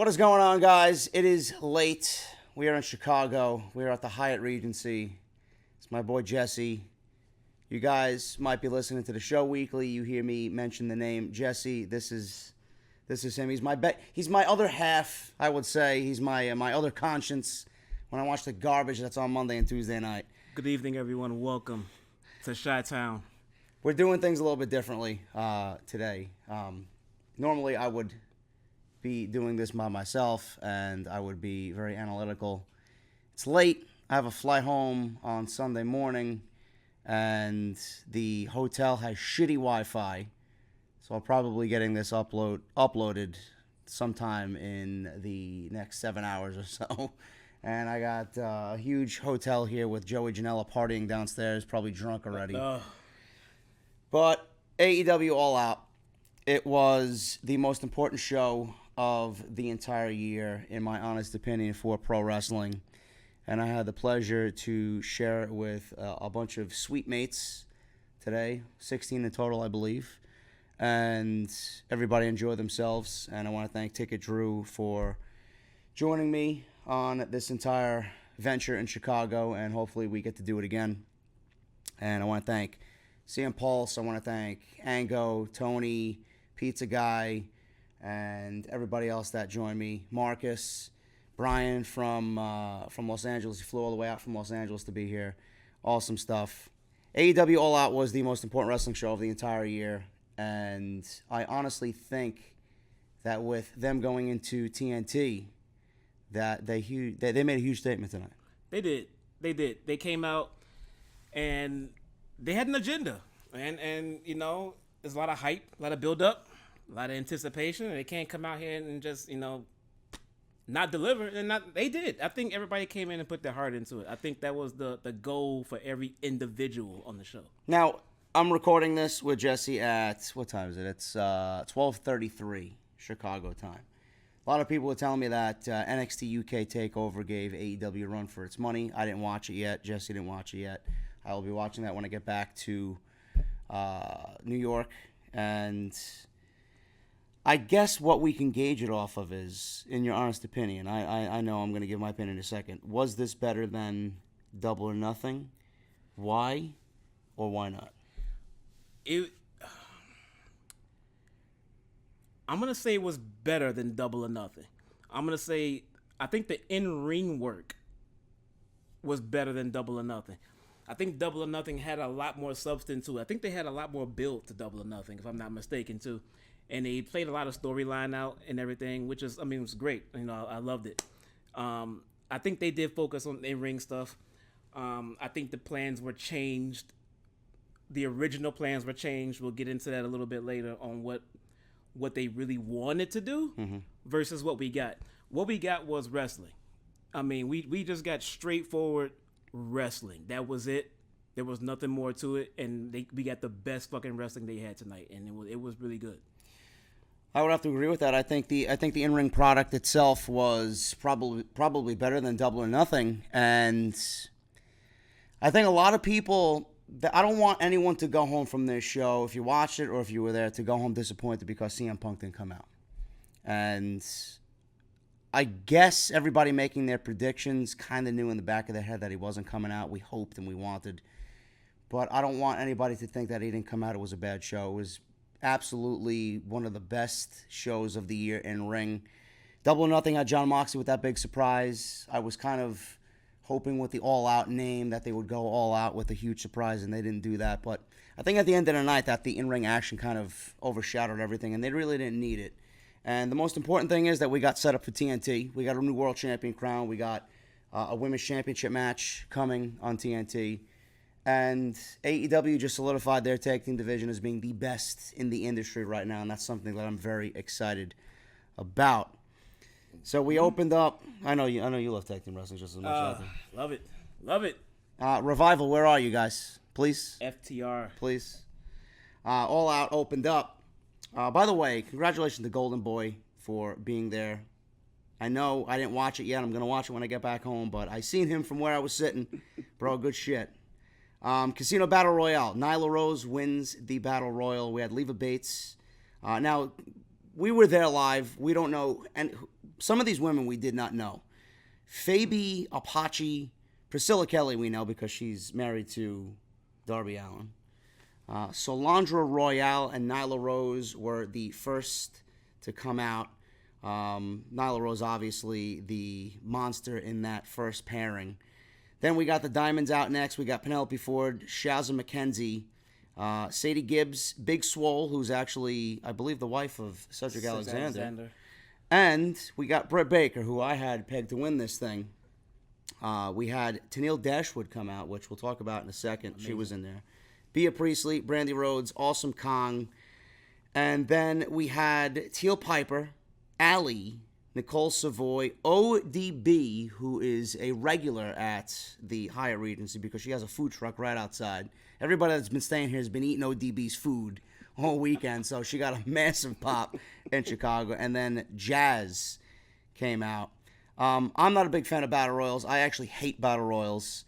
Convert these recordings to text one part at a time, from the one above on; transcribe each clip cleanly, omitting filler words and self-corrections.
What is going on, guys? It is late. We are in Chicago. We are at the Hyatt Regency. It's my boy Jesse. You guys might be listening to the show weekly. You hear me mention the name Jesse. This is him. He's my other half, I would say. He's my other conscience when I watch the garbage that's on Monday and Tuesday night. Good evening, everyone. Welcome to Chi-Town. We're doing things a little bit differently today. Normally, I would be doing this by myself, and I would be very analytical. It's late. I have a flight home on Sunday morning, and the hotel has shitty Wi-Fi, so I'll probably getting this uploaded sometime in the next 7 hours or so. And I got a huge hotel here with Joey Janela partying downstairs, probably drunk already. But AEW All Out, it was the most important show of the entire year, in my honest opinion, for pro wrestling. And I had the pleasure to share it with a bunch of sweet mates today, 16 in total, I believe. And everybody enjoyed themselves. And I want to thank Ticket Drew for joining me on this entire venture in Chicago. And hopefully we get to do it again. And I want to thank CM Pulse. I want to thank Ango, Tony, Pizza Guy, and everybody else that joined me. Marcus, Brian from Los Angeles. He flew all the way out from Los Angeles to be here. Awesome stuff. AEW All Out was the most important wrestling show of the entire year, and I honestly think that with them going into TNT, that they made a huge statement tonight. They did. They came out and they had an agenda, and you know, there's a lot of hype, a lot of buildup, a lot of anticipation, and they can't come out here and just, you know, not deliver. And they did. I think everybody came in and put their heart into it. I think that was the goal for every individual on the show. Now, I'm recording this with Jesse at, what time is it? It's 12:33 Chicago time. A lot of people were telling me that NXT UK TakeOver gave AEW a run for its money. I didn't watch it yet. Jesse didn't watch it yet. I will be watching that when I get back to New York. And I guess what we can gauge it off of is, in your honest opinion, I know I'm going to give my opinion in a second. Was this better than Double or Nothing? Why or why not? I'm going to say it was better than Double or Nothing. I'm going to say I think the in-ring work was better than Double or Nothing. I think Double or Nothing had a lot more substance to it. I think they had a lot more build to Double or Nothing, if I'm not mistaken, too. And they played a lot of storyline out and everything, which is, I mean, it was great. You know, I loved it. I think they did focus on in-ring stuff. I think the plans were changed. The original plans were changed. We'll get into that a little bit later on what they really wanted to do versus what we got. What we got was wrestling. I mean, we just got straightforward wrestling. That was it. There was nothing more to it, and we got the best fucking wrestling they had tonight, and it was really good. I would have to agree with that. I think the in-ring product itself was probably better than Double or Nothing, and I think a lot of people. I don't want anyone to go home from this show, if you watched it or if you were there, to go home disappointed because CM Punk didn't come out. And I guess everybody making their predictions kind of knew in the back of their head that he wasn't coming out. We hoped and we wanted. But I don't want anybody to think that he didn't come out. It was a bad show. It was absolutely one of the best shows of the year in ring. Double or Nothing had Jon Moxley with that big surprise. I was kind of hoping with the All Out name that they would go all out with a huge surprise, and they didn't do that. But I think at the end of the night that the in-ring action kind of overshadowed everything, and they really didn't need it. And the most important thing is that we got set up for TNT. We got a new world champion crown. We got a women's championship match coming on TNT. And AEW just solidified their tag team division as being the best in the industry right now, and that's something that I'm very excited about. So we opened up. I know you love tag team wrestling just as much as I do. Love it. Revival, where are you guys? Please. FTR. Please. All Out opened up. By the way, congratulations to Golden Boy for being there. I know I didn't watch it yet. I'm gonna watch it when I get back home. But I seen him from where I was sitting. Bro, good shit. Casino Battle Royale. Nyla Rose wins the Battle Royal. We had Leva Bates. Now, we were there live. We don't know. And some of these women we did not know. Fabi Apache, Priscilla Kelly we know because she's married to Darby Allin. Solandra Royale and Nyla Rose were the first to come out. Nyla Rose, obviously, the monster in that first pairing. Then we got the Diamonds out next. We got Penelope Ford, Shazza McKenzie, Sadie Gibbs, Big Swole, who's actually, I believe, the wife of Cedric Alexander. And we got Britt Baker, who I had pegged to win this thing. We had Tenille Dashwood come out, which we'll talk about in a second. Amazing. She was in there. Bea Priestley, Brandy Rhodes, Awesome Kong. And then we had Teal Piper, Allie, Nicole Savoy, ODB, who is a regular at the Hyatt Regency because she has a food truck right outside. Everybody that's been staying here has been eating ODB's food all weekend, so she got a massive pop in Chicago. And then Jazz came out. I'm not a big fan of Battle Royals. I actually hate Battle Royals.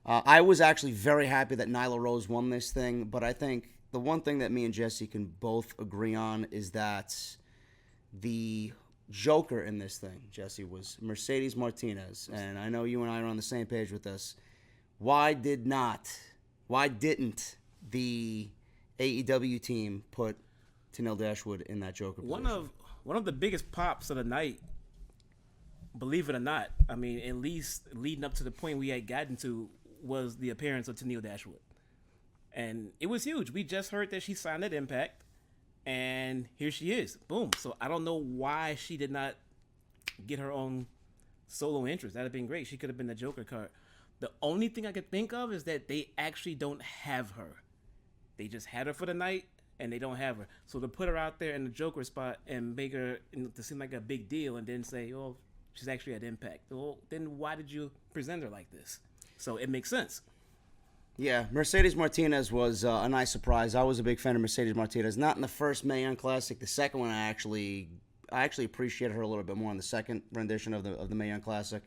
I was actually very happy that Nyla Rose won this thing, but I think the one thing that me and Jesse can both agree on is that the Joker in this thing, Jesse, was Mercedes Martinez. And I know you and I are on the same page with this. Why didn't the AEW team put Tenille Dashwood in that Joker position? One of the biggest pops of the night, believe it or not, I mean, at least leading up to the point we had gotten to, was the appearance of Tenille Dashwood. And it was huge. We just heard that she signed at Impact, and here she is. Boom. So I don't know why she did not get her own solo interest. That would have been great. She could have been the Joker card. The only thing I could think of is that they actually don't have her. They just had her for the night, and they don't have her. So to put her out there in the Joker spot and make her to seem like a big deal and then say, oh, she's actually at Impact. Well, then why did you present her like this? So it makes sense. Yeah, Mercedes Martinez was a nice surprise. I was a big fan of Mercedes Martinez. Not in the first Mae Young Classic. The second one, I actually appreciated her a little bit more in the second rendition of the Mae Young Classic.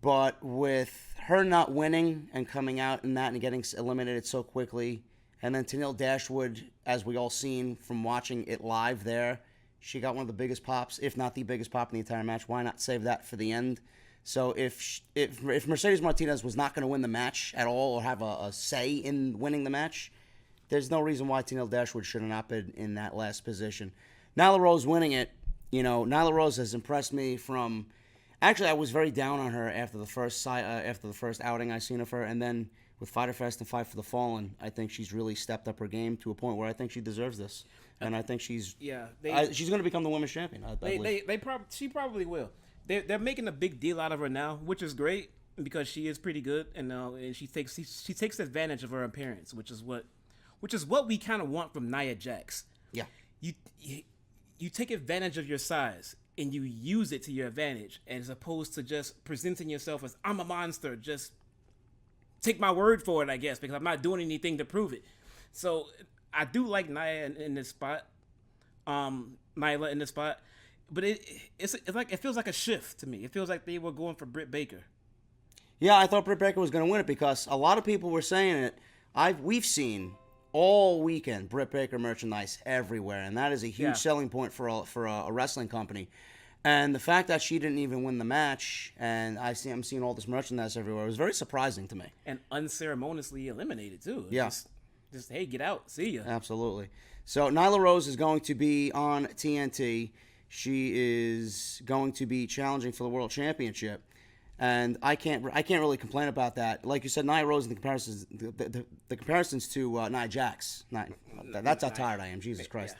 But with her not winning and coming out in that and getting eliminated so quickly, and then Tenille Dashwood, as we all seen from watching it live there, she got one of the biggest pops, if not the biggest pop in the entire match. Why not save that for the end? So if Mercedes Martinez was not going to win the match at all or have a say in winning the match, there's no reason why Tenille Dashwood should have not been in that last position. Nyla Rose winning it, Nyla Rose has impressed me from. Actually, I was very down on her after the first outing I seen of her, and then with Fyter Fest and Fight for the Fallen, I think she's really stepped up her game to a point where I think she deserves this, and I think she's going to become the women's champion. She probably will. They're making a big deal out of her now, which is great because she is pretty good, and she takes advantage of her appearance, which is what we kind of want from Nia Jax. Yeah, you take advantage of your size and you use it to your advantage, as opposed to just presenting yourself as I'm a monster. Just take my word for it, I guess, because I'm not doing anything to prove it. So I do like Nia in this spot, Nyla in this spot. But it's like it feels like a shift to me. It feels like they were going for Britt Baker. Yeah, I thought Britt Baker was going to win it because a lot of people were saying it. We've seen all weekend Britt Baker merchandise everywhere, and that is a huge selling point for a wrestling company. And the fact that she didn't even win the match, and I'm seeing all this merchandise everywhere, was very surprising to me. And unceremoniously eliminated too. Yeah. Just hey, get out, see ya. Absolutely. So Nyla Rose is going to be on TNT. She is going to be challenging for the World Championship, and I can't really complain about that. Like you said, Nia Rose and the comparisons to Nia Jax. That's how tired I am. Jesus Christ.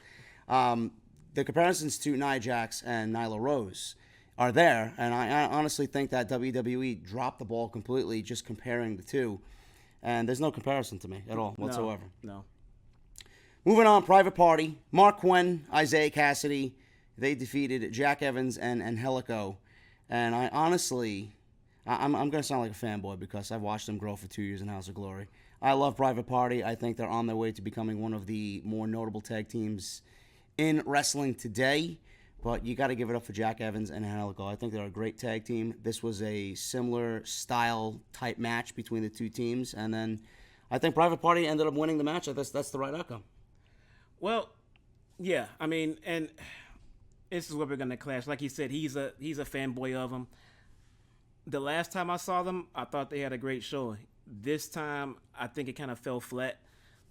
Yeah. The comparisons to Nia Jax and Nyla Rose are there, and I honestly think that WWE dropped the ball completely just comparing the two, and there's no comparison to me at all whatsoever. No. Moving on, Private Party, Mark Quinn, Isaiah Cassidy. They defeated Jack Evans and Angelico. And I honestly, I'm going to sound like a fanboy because I've watched them grow for 2 years in House of Glory. I love Private Party. I think they're on their way to becoming one of the more notable tag teams in wrestling today. But you got to give it up for Jack Evans and Angelico. I think they're a great tag team. This was a similar style type match between the two teams. And then I think Private Party ended up winning the match. That's the right outcome. Well, yeah. I mean, and this is where we're gonna clash. Like you said, he's a fanboy of him. The last time I saw them, I thought they had a great show. This time, I think it kind of fell flat.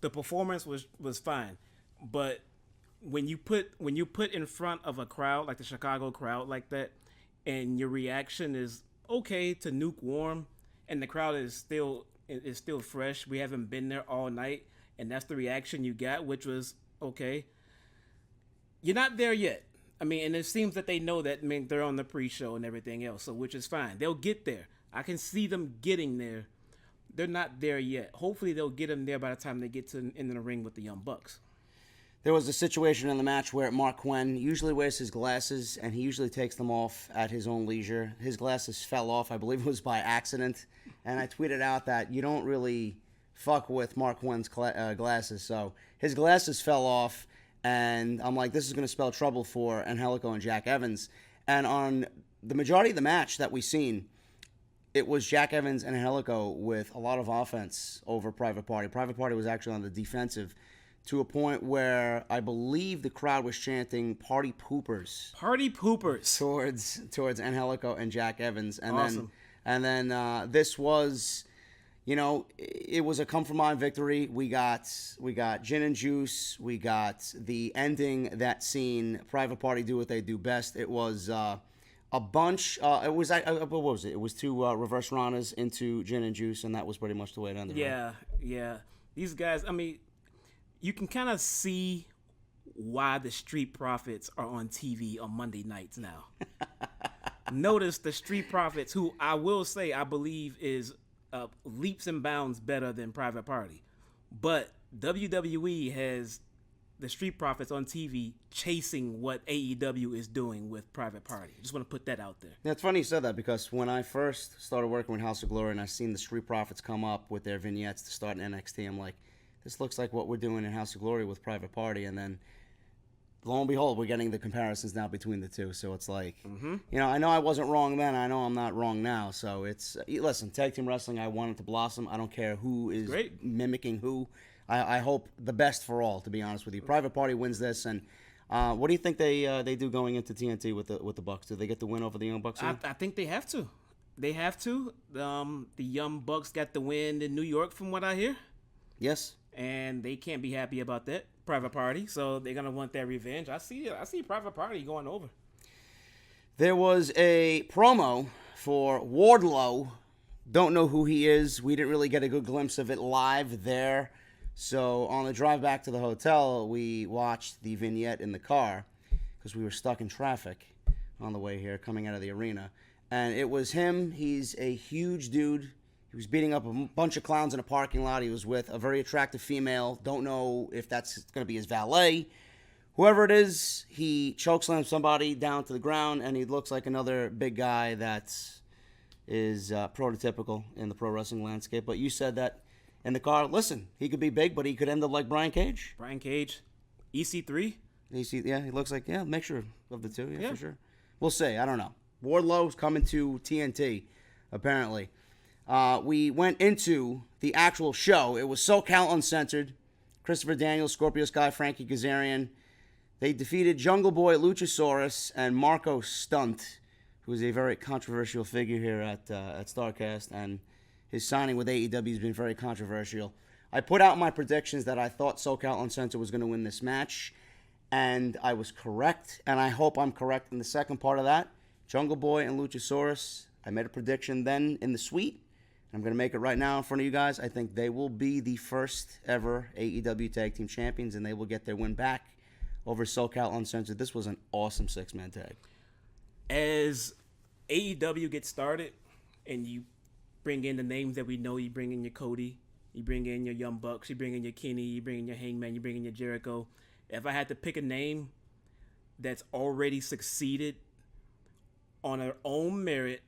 The performance was fine, but when you put in front of a crowd like the Chicago crowd like that, and your reaction is okay to lukewarm, and the crowd is still fresh. We haven't been there all night, and that's the reaction you got, which was okay. You're not there yet. I mean, and it seems that they know that. I mean, they're on the pre-show and everything else, so which is fine. They'll get there. I can see them getting there. They're not there yet. Hopefully, they'll get them there by the time they get in the ring with the Young Bucks. There was a situation in the match where Mark Quinn usually wears his glasses, and he usually takes them off at his own leisure. His glasses fell off. I believe it was by accident. And I tweeted out that you don't really fuck with Mark Quinn's glasses. So his glasses fell off, and I'm like, this is going to spell trouble for Angelico and Jack Evans. And on the majority of the match that we've seen, it was Jack Evans and Angelico with a lot of offense over Private Party. Private Party was actually on the defensive to a point where I believe the crowd was chanting "Party Poopers." Party Poopers towards Angelico and Jack Evans, and awesome. then this was, it was a come from behind victory. We got gin and juice. We got the ending that scene. Private Party do what they do best. It was a bunch. What was it? It was two reverse ranas into gin and juice, and that was pretty much the way it ended. Yeah, right? Yeah. These guys. I mean, you can kind of see why the Street Profits are on TV on Monday nights now. Notice the Street Profits, who I will say I believe is leaps and bounds better than Private Party. But WWE has the Street Profits on TV chasing what AEW is doing with Private Party. Just want to put that out there. Yeah, it's funny you said that, because when I first started working with House of Glory and I seen the Street Profits come up with their vignettes to start in NXT, I'm like, this looks like what we're doing in House of Glory with Private Party. And then, lo and behold, we're getting the comparisons now between the two. So it's like, I know I wasn't wrong then. I know I'm not wrong now. So it's, listen, tag team wrestling, I want it to blossom. I don't care who is mimicking who. I hope the best for all, to be honest with you. Private Party wins this. And what do you think they do going into TNT with the Bucks? Do they get the win over the Young Bucks? I think they have to. They have to. The Young Bucks got the win in New York, from what I hear. Yes. And they can't be happy about that. Private Party, so they're gonna want their revenge. I see Private Party going over. There was a promo for Wardlow. Don't know who he is. We didn't really get a good glimpse of it live there. So on the drive back to the hotel, we watched the vignette in the car because we were stuck in traffic on the way here, coming out of the arena. And it was him. He's a huge dude. He was beating up a bunch of clowns in a parking lot. He was with a very attractive female. Don't know if that's going to be his valet. Whoever it is, he chokeslams somebody down to the ground, and he looks like another big guy that is prototypical in the pro wrestling landscape. But you said that in the car. Listen, he could be big, but he could end up like Brian Cage. Brian Cage, EC3. Yeah, he looks like, mixture of the two, for sure. We'll see. I don't know. Wardlow's coming to TNT, apparently. We went into the actual show. It was SoCal Uncensored. Christopher Daniels, Scorpio Sky, Frankie Kazarian. They defeated Jungle Boy, Luchasaurus, and Marco Stunt, who is a very controversial figure here at StarCast, and his signing with AEW has been very controversial. I put out my predictions that I thought SoCal Uncensored was going to win this match, and I was correct, and I hope I'm correct in the second part of that. Jungle Boy and Luchasaurus, I made a prediction then in the suite. I'm going to make it right now in front of you guys. I think they will be the first ever AEW Tag Team Champions, and they will get their win back over SoCal Uncensored. This was an awesome six-man tag. As AEW gets started, and you bring in the names that we know, you bring in your Cody, you bring in your Young Bucks, you bring in your Kenny, you bring in your Hangman, you bring in your Jericho. If I had to pick a name that's already succeeded on their own merit,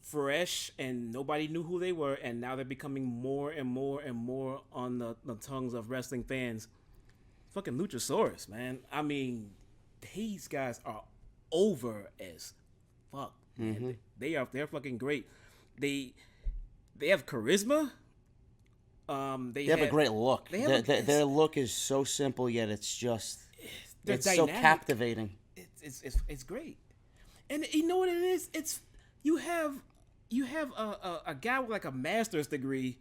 fresh, and nobody knew who they were, and now they're becoming more and more and more on the tongues of wrestling fans. Fucking Luchasaurus, man. I mean, these guys are over as fuck, man. They're fucking great. They have charisma. They have a great look. Their look is so simple, yet it's just it's so captivating. it's great. And you know what it is? It's you have a guy with like a master's degree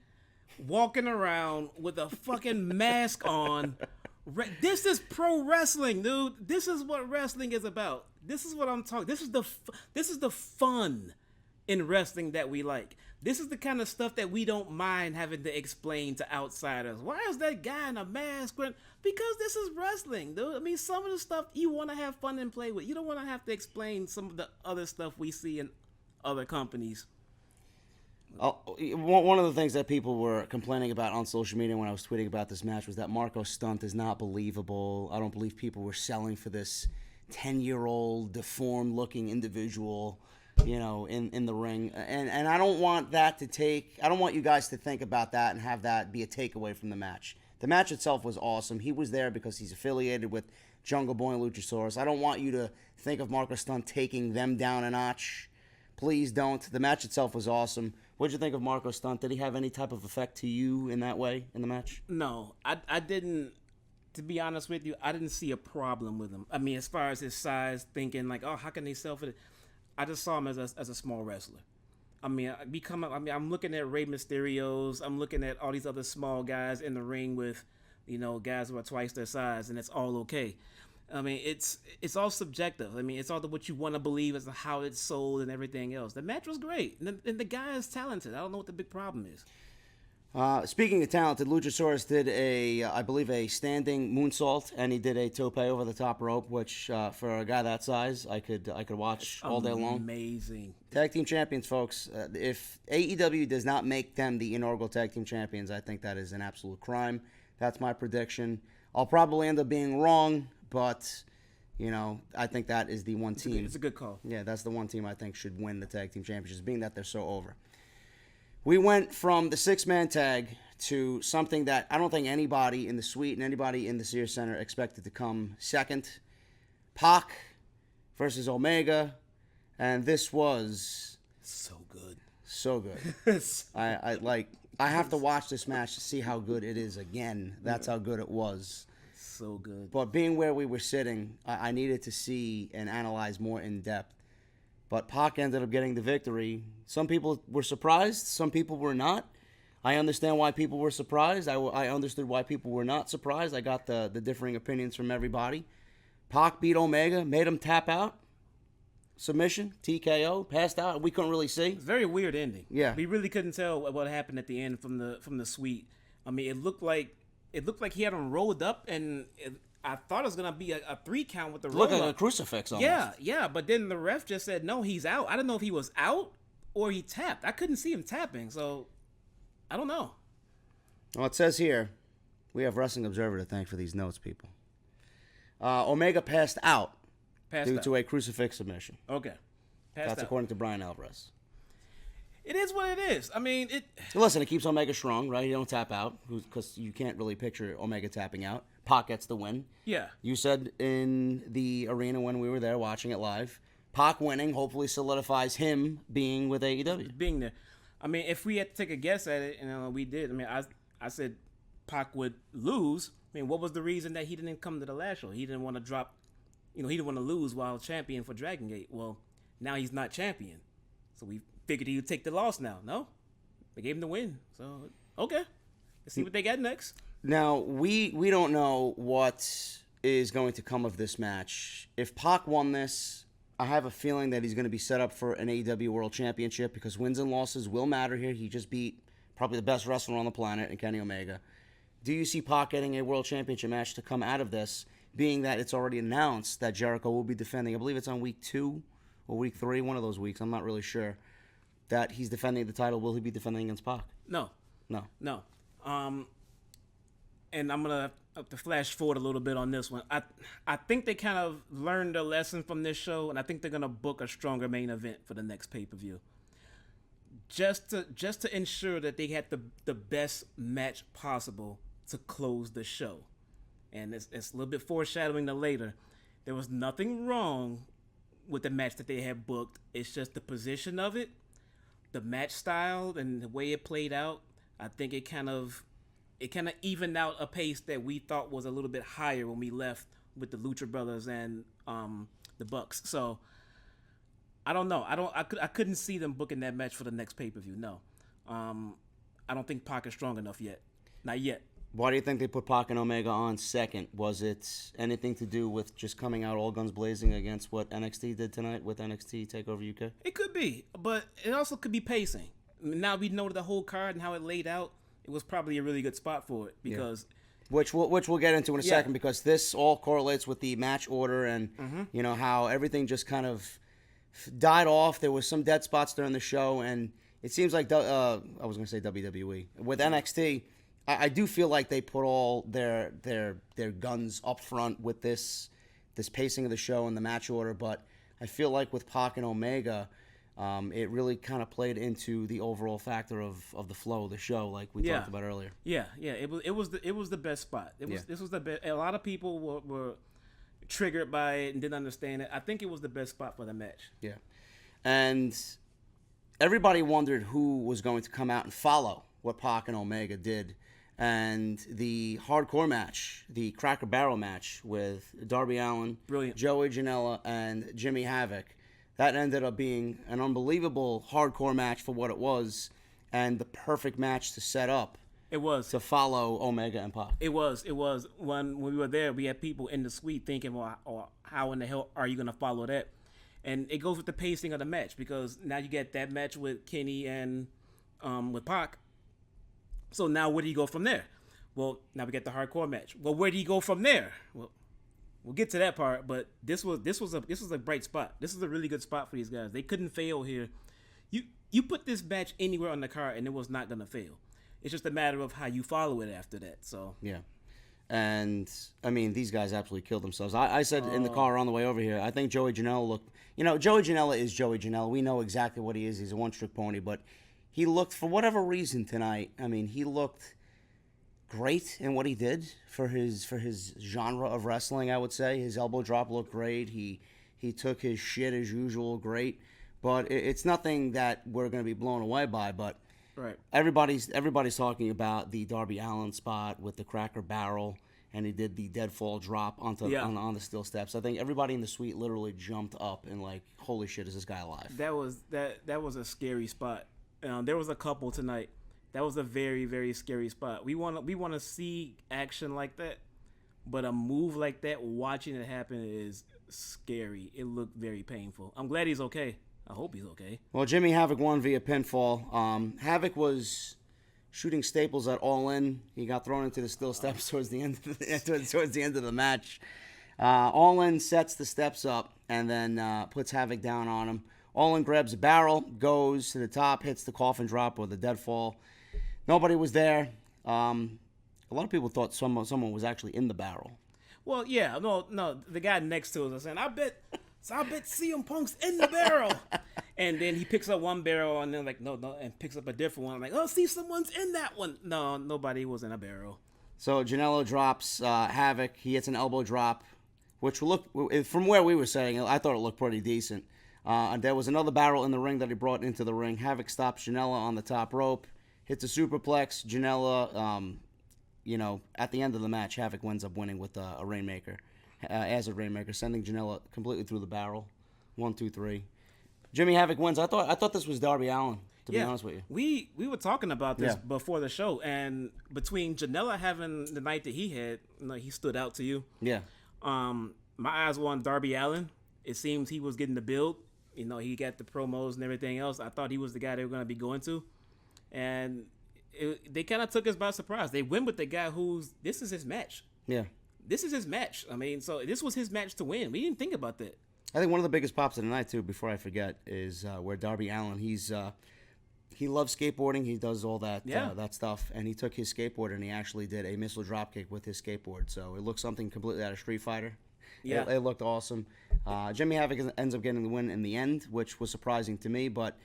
walking around with a fucking mask on. This is pro wrestling, dude. This is what wrestling is about. This is what I'm talking. This is the fun in wrestling that we like. This is the kind of stuff that we don't mind having to explain to outsiders. Why is that guy in a mask? Because this is wrestling, dude. I mean, some of the stuff you want to have fun and play with. You don't want to have to explain some of the other stuff we see in other companies. One of the things that people were complaining about on social media when I was tweeting about this match was that Marco Stunt is not believable. I don't believe people were selling for this 10-year-old deformed-looking individual, in the ring. And I don't want that I don't want you guys to think about that and have that be a takeaway from the match. The match itself was awesome. He was there because he's affiliated with Jungle Boy and Luchasaurus. I don't want you to think of Marco Stunt taking them down a notch. Please don't. The match itself was awesome. What did you think of Marco Stunt? Did he have any type of effect to you in that way in the match? No, I didn't. To be honest with you, I didn't see a problem with him. I mean, as far as his size, thinking like, oh, how can they sell for it? I just saw him as a small wrestler. I mean, I'm looking at Rey Mysterios. I'm looking at all these other small guys in the ring with, guys who are twice their size, and it's all okay. I mean, it's all subjective. I mean, it's all what you want to believe as to how it's sold and everything else. The match was great, and the guy is talented. I don't know what the big problem is. Speaking of talented, Luchasaurus did I believe a standing moonsault, and he did a tope over the top rope, which for a guy that size, I could watch all day long. Amazing. Tag team champions, folks. If AEW does not make them the inaugural tag team champions, I think that is an absolute crime. That's my prediction. I'll probably end up being wrong, but I think that is the one team. It's a good call. Yeah, that's the one team I think should win the tag team championships, being that they're so over. We went from the 6-man tag to something that I don't think anybody in the suite and anybody in the Sears Center expected to come second. Pac versus Omega, and this was so good. So good. I have to watch this match to see how good it is again. That's how good it was. So good. But being where we were sitting, I needed to see and analyze more in depth. But Pac ended up getting the victory. Some people were surprised. Some people were not. I understand why people were surprised. I understood why people were not surprised. I got the differing opinions from everybody. Pac beat Omega, made him tap out. Submission, TKO, passed out. We couldn't really see. It's a very weird ending. Yeah. We really couldn't tell what happened at the end from the suite. I mean, it looked like he had him rolled up, and I thought it was gonna be a 3 count with the roll up. Looked like a crucifix almost. Yeah, but then the ref just said no, he's out. I don't know if he was out or he tapped. I couldn't see him tapping, so I don't know. Well, it says here, we have Wrestling Observer to thank for these notes, people. Omega passed out due to a crucifix submission. Okay, that's out. According to Brian Alvarez. It is what it is. I mean, Listen, it keeps Omega strong, right? He don't tap out because you can't really picture Omega tapping out. Pac gets the win. Yeah. You said in the arena when we were there watching it live, Pac winning hopefully solidifies him being with AEW. Being there. I mean, if we had to take a guess at it, we did. I mean, I said Pac would lose. I mean, what was the reason that he didn't come to the last show? He didn't want to drop, he didn't want to lose while champion for Dragon Gate. Well, now he's not champion. So we figured he would take the loss now. No? They gave him the win. So, okay. Let's see what they got next. Now, we don't know what is going to come of this match. If Pac won this, I have a feeling that he's going to be set up for an AEW World Championship because wins and losses will matter here. He just beat probably the best wrestler on the planet in Kenny Omega. Do you see Pac getting a World Championship match to come out of this, being that it's already announced that Jericho will be defending, I believe it's on week 2 or week 3, one of those weeks, I'm not really sure, that he's defending the title. Will he be defending against Pac? No. And I'm going to have to flash forward a little bit on this one. I think they kind of learned a lesson from this show, and I think they're going to book a stronger main event for the next pay-per-view. Just to ensure that they had the best match possible to close the show. And it's a little bit foreshadowing to later. There was nothing wrong with the match that they had booked. It's just the position of it, the match style, and the way it played out. I think it kind of evened out a pace that we thought was a little bit higher when we left with the Lucha Brothers and the the Bucks. So I don't know. I couldn't see them booking that match for the next pay-per-view. No. I don't think Pac is strong enough yet. Not yet. Why do you think they put Pac and Omega on second? Was it anything to do with just coming out all guns blazing against what NXT did tonight with NXT TakeOver UK? It could be, but it also could be pacing. Now we know the whole card and how it laid out. It was probably a really good spot for it because, which we'll get into in a second, because this all correlates with the match order and how everything just kind of died off. There was some dead spots during the show, and it seems like I was going to say WWE with NXT. I do feel like they put all their guns up front with this pacing of the show and the match order, but I feel like with Pac and Omega, it really kind of played into the overall factor of the flow of the show, like we talked about earlier. Yeah. It was the best spot. This was the best. A lot of people were triggered by it and didn't understand it. I think it was the best spot for the match. Yeah, and everybody wondered who was going to come out and follow what Pac and Omega did. And the hardcore match, the Cracker Barrel match with Darby Allin, brilliant, Joey Janela, and Jimmy Havoc, that ended up being an unbelievable hardcore match for what it was, and the perfect match to set up. It was to follow Omega and Pac. It was. When we were there, we had people in the suite thinking, well, how in the hell are you going to follow that? And it goes with the pacing of the match, because now you get that match with Kenny and with Pac. So now where do you go from there? Well, now we get the hardcore match. Well, where do you go from there? Well, we'll get to that part, but this was a bright spot. This is a really good spot for these guys. They couldn't fail here. You put this match anywhere on the card and it was not gonna fail. It's just a matter of how you follow it after that. So yeah. And I mean, these guys absolutely killed themselves. I said in the car on the way over here, I think Joey Janela looked, Joey Janela is Joey Janela. We know exactly what he is. He's a one-trick pony, but he looked, for whatever reason tonight, he looked great in what he did for his genre of wrestling, I would say. His elbow drop looked great. He took his shit as usual great. But it's nothing that we're going to be blown away by. But right. Everybody's talking about the Darby Allin spot with the Cracker Barrel, and he did the deadfall drop on the steel steps. I think everybody in the suite literally jumped up and like, holy shit, is this guy alive? That was a scary spot. There was a couple tonight. That was a very, very scary spot. We want to see action like that, but a move like that, watching it happen, is scary. It looked very painful. I'm glad he's okay. I hope he's okay. Well, Jimmy Havoc won via pinfall. Havoc was shooting staples at All In. He got thrown into the steel steps towards the end of the match. All In sets the steps up and then puts Havoc down on him. All In grabs a barrel, goes to the top, hits the coffin drop or the deadfall. Nobody was there. A lot of people thought someone was actually in the barrel. Well, yeah, no. The guy next to us was saying, I bet CM Punk's in the barrel. And then he picks up one barrel and then no, and picks up a different one. I'm like, see, someone's in that one. No, nobody was in a barrel. So Janela drops Havoc. He hits an elbow drop, which from where we were sitting, I thought it looked pretty decent. There was another barrel in the ring that he brought into the ring. Havoc stops Janela on the top rope, hits a superplex. Janela, at the end of the match, Havoc ends up winning with a Rainmaker, as a Rainmaker, sending Janela completely through the barrel. 1, 2, 3. Jimmy Havoc wins. I thought this was Darby Allin, to be honest with you. We were talking about this before the show, and between Janela having the night that he had, he stood out to you. Yeah. My eyes were on Darby Allin. It seems he was getting the build. He got the promos and everything else. I thought he was the guy they were going to be going to. And they kind of took us by surprise. They win with the guy this is his match. Yeah. This is his match. So this was his match to win. We didn't think about that. I think one of the biggest pops of the night, too, before I forget, is where Darby Allin, he loves skateboarding. He does all that that stuff. And he took his skateboard and he actually did a missile dropkick with his skateboard. So it looked something completely out of Street Fighter. Yeah. It looked awesome. Jimmy Havoc ends up getting the win in the end, which was surprising to me. But,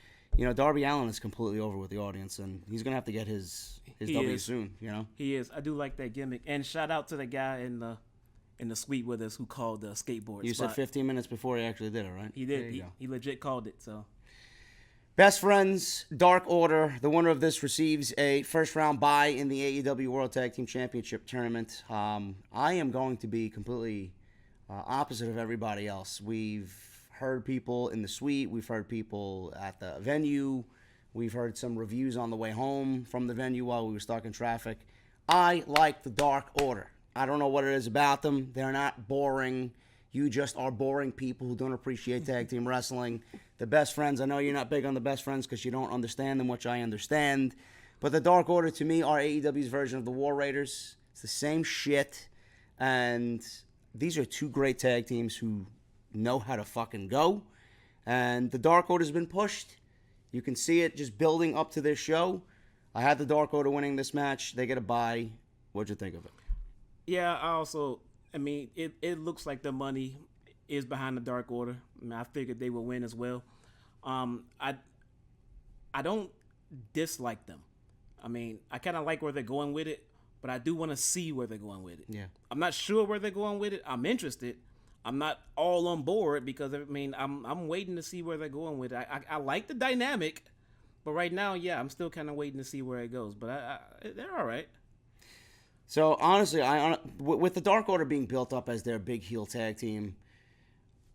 Darby Allin is completely over with the audience, and he's going to have to get his W soon, He is. I do like that gimmick. And shout out to the guy in the suite with us who called the skateboard You said 15 minutes before he actually did it, right? He did. He legit called it, so. Best Friends, Dark Order. The winner of this receives a first-round bye in the AEW World Tag Team Championship Tournament. I am going to be completely opposite of everybody else. We've heard people in the suite. We've heard people at the venue. We've heard some reviews on the way home from the venue while we were stuck in traffic. I like the Dark Order. I don't know what it is about them. They're not boring. You just are boring people who don't appreciate tag team wrestling. The Best Friends, I know you're not big on the Best Friends because you don't understand them, which I understand. But the Dark Order, to me, are AEW's version of the War Raiders. It's the same shit. And these are two great tag teams who know how to fucking go. And the Dark Order's been pushed. You can see it just building up to this show. I had the Dark Order winning this match. They get a bye. What'd you think of it? Yeah, it looks like the money is behind the Dark Order. I figured they would win as well. I don't dislike them. I kind of like where they're going with it, but I do want to see where they're going with it. Yeah. I'm not sure where they're going with it. I'm interested. I'm not all on board because I'm waiting to see where they're going with it. I like the dynamic, but right now, yeah, I'm still kind of waiting to see where it goes. But they're all right. So, honestly, with the Dark Order being built up as their big heel tag team,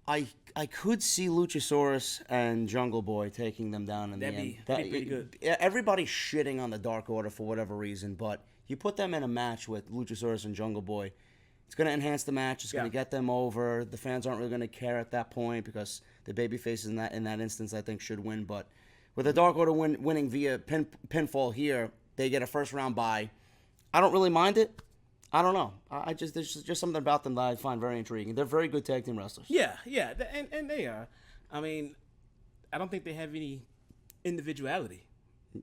I could see Luchasaurus and Jungle Boy taking them down in the end. That'd be pretty good. Everybody's shitting on the Dark Order for whatever reason, but you put them in a match with Luchasaurus and Jungle Boy, it's going to enhance the match. It's going to get them over. The fans aren't really going to care at that point because the babyfaces in that instance, I think, should win. But with the Dark Order winning via pinfall here, they get a first-round bye. I don't really mind it. I don't know. There's just something about them that I find very intriguing. They're very good tag team wrestlers. Yeah, and they are. I don't think they have any individuality.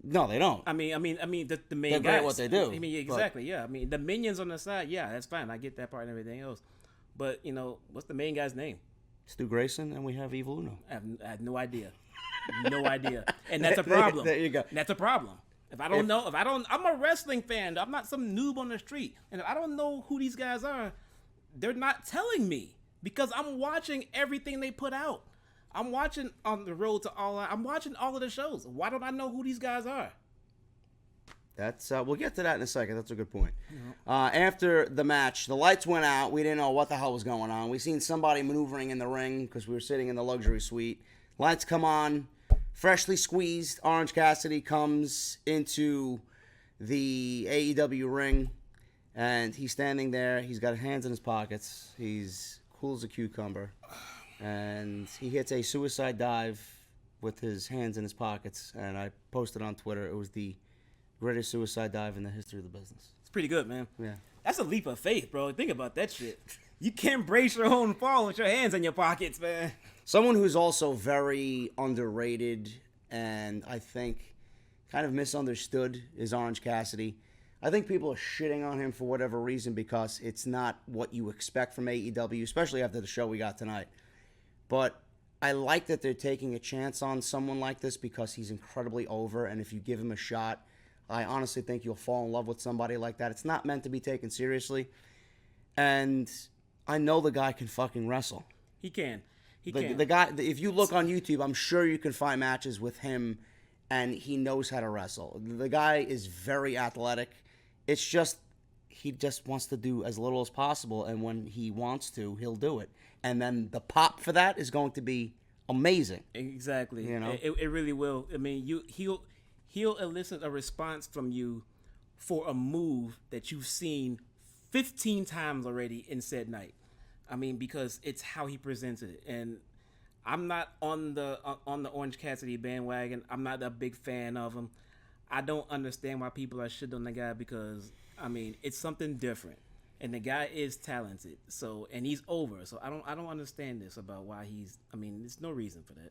No, they don't. The main They're guys. great at what they do. Exactly. Yeah. The minions on the side. Yeah, that's fine. I get that part and everything else. But what's the main guy's name? Stu Grayson, and we have Evil Uno. I have no idea. No idea. And that's a problem. There you go. That's a problem. I'm a wrestling fan. I'm not some noob on the street. And if I don't know who these guys are, they're not telling me because I'm watching everything they put out. I'm watching On the Road to All Out. I'm watching all of the shows. Why don't I know who these guys are? That's we'll get to that in a second. That's a good point. After the match, the lights went out. We didn't know what the hell was going on. We seen somebody maneuvering in the ring because we were sitting in the luxury suite. Lights come on. Freshly squeezed Orange Cassidy comes into the AEW ring, and he's standing there. He's got his hands in his pockets. He's cool as a cucumber, and he hits a suicide dive with his hands in his pockets. And I posted on Twitter. It was the greatest suicide dive in the history of the business. It's pretty good, man. Yeah. That's a leap of faith, bro. Think about that shit. You can't brace your own fall with your hands in your pockets, man. Someone who's also very underrated and I think kind of misunderstood is Orange Cassidy. I think people are shitting on him for whatever reason because it's not what you expect from AEW, especially after the show we got tonight. But I like that they're taking a chance on someone like this because he's incredibly over, and if you give him a shot, I honestly think you'll fall in love with somebody like that. It's not meant to be taken seriously. And I know the guy can fucking wrestle. He can. The guy, if you look on YouTube, I'm sure you can find matches with him, and he knows how to wrestle. The guy is very athletic. It's just, he just wants to do as little as possible, and when he wants to, he'll do it. And then the pop for that is going to be amazing. Exactly. You know? It really will. I mean, he'll elicit a response from you for a move that you've seen 15 times already in said night. I mean, because it's how he presents it. And I'm not on the Orange Cassidy bandwagon. I'm not a big fan of him. I don't understand why people are shit on the guy because, I mean, it's something different. And the guy is talented. So, and he's over. So I don't understand this about why there's no reason for that.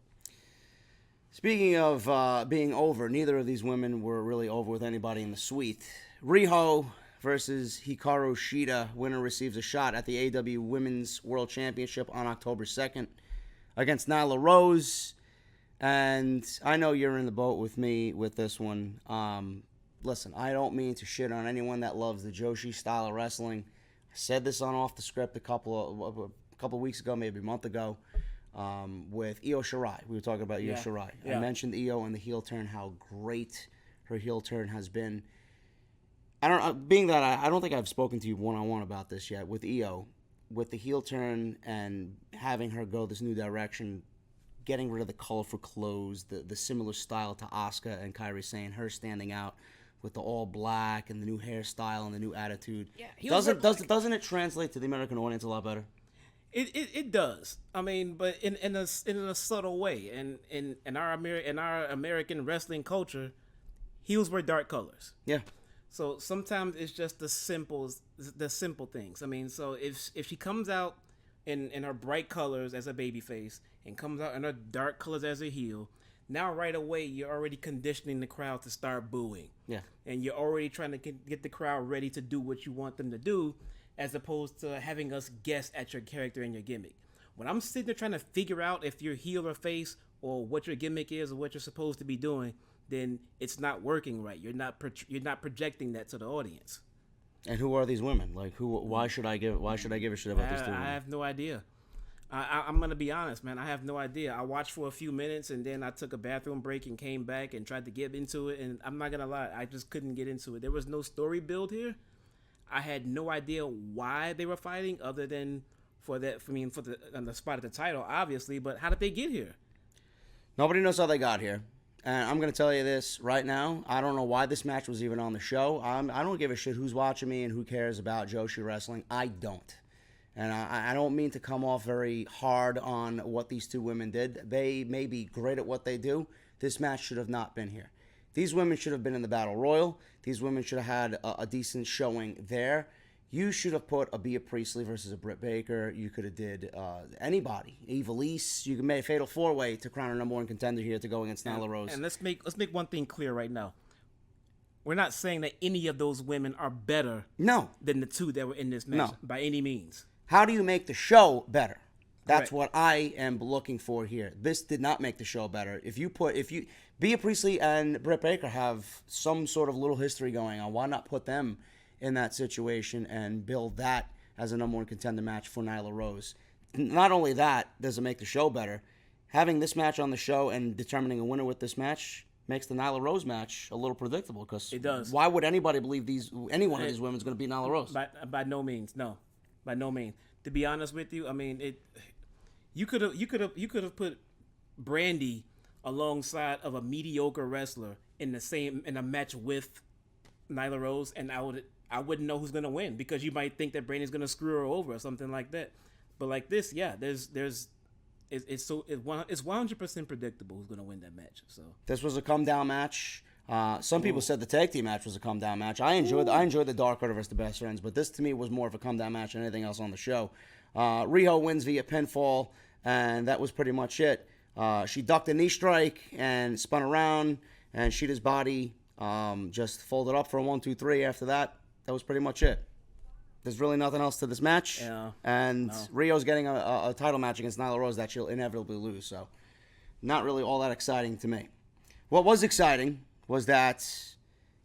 Speaking of being over, neither of these women were really over with anybody in the suite. Riho versus Hikaru Shida. Winner receives a shot at the AEW Women's World Championship on October 2nd against Nyla Rose. And I know you're in the boat with me with this one. Listen, I don't mean to shit on anyone that loves the Joshi style of wrestling. I said this on Off the Script a couple of weeks ago, maybe a month ago, with Io Shirai. We were talking about Io Shirai. Yeah. I mentioned Io and the heel turn, how great her heel turn has been. I don't think I've spoken to you one-on-one about this yet with Io. with the heel turn and having her go this new direction, getting rid of the colorful clothes, the similar style to Asuka and Kairi Sane, her standing out with the all black and the new hairstyle and the new attitude. Yeah, doesn't it translate to the American audience a lot better? It does. I mean, but in a subtle way. And in our American wrestling culture, heels wear dark colors. Yeah. So sometimes it's just the simple things. I mean, so if she comes out in her bright colors as a babyface and comes out in her dark colors as a heel, now right away you're already conditioning the crowd to start booing. Yeah. And you're already trying to get the crowd ready to do what you want them to do, as opposed to having us guess at your character and your gimmick. When I'm sitting there trying to figure out if you're heel or face or what your gimmick is or what you're supposed to be doing, then it's not working right. You're not projecting that to the audience. And who are these women? Like, who? Why should I give a shit about these two women? I have no idea. I'm gonna be honest, man. I have no idea. I watched for a few minutes and then I took a bathroom break and came back and tried to get into it. And I'm not gonna lie, I just couldn't get into it. There was no story build here. I had no idea why they were fighting, other than on the spot of the title, obviously. But how did they get here? Nobody knows how they got here. And I'm going to tell you this right now. I don't know why this match was even on the show. I don't give a shit who's watching me and who cares about Joshi wrestling. I don't. And I don't mean to come off very hard on what these two women did. They may be great at what they do. This match should have not been here. These women should have been in the Battle Royal. These women should have had a decent showing there. You should have put a Bea Priestley versus a Britt Baker. You could have did anybody. Evilise. You could make a fatal four-way to crown a number one contender here to go against Nyla Rose. And let's make one thing clear right now. We're not saying that any of those women are better than the two that were in this match by any means. How do you make the show better? That's what I am looking for here. This did not make the show better. If you Bea Priestley and Britt Baker have some sort of little history going on, why not put them in that situation and build that as a number one contender match for Nyla Rose? Not only that does it make the show better, having this match on the show and determining a winner with this match makes the Nyla Rose match a little predictable, because it does. Why would anybody believe any one of these women is going to beat Nyla Rose? By no means, no. By no means. To be honest with you, I mean, you could have put Brandy alongside of a mediocre wrestler in a match with Nyla Rose, and I wouldn't know who's gonna win, because you might think that Brandy's gonna screw her over or something like that. But like this, yeah, it's 100% predictable who's gonna win that match. So this was a come down match. Some people said the tag team match was a come down match. I enjoyed the Dark Order versus the Best Friends, but this to me was more of a come down match than anything else on the show. Riho wins via pinfall, and that was pretty much it. She ducked a knee strike and spun around, and Shida's body just folded up for a 1, 2, 3. After that, that was pretty much it. There's really nothing else to this match. Yeah. And Rio's getting a title match against Nyla Rose that she'll inevitably lose. So not really all that exciting to me. What was exciting was that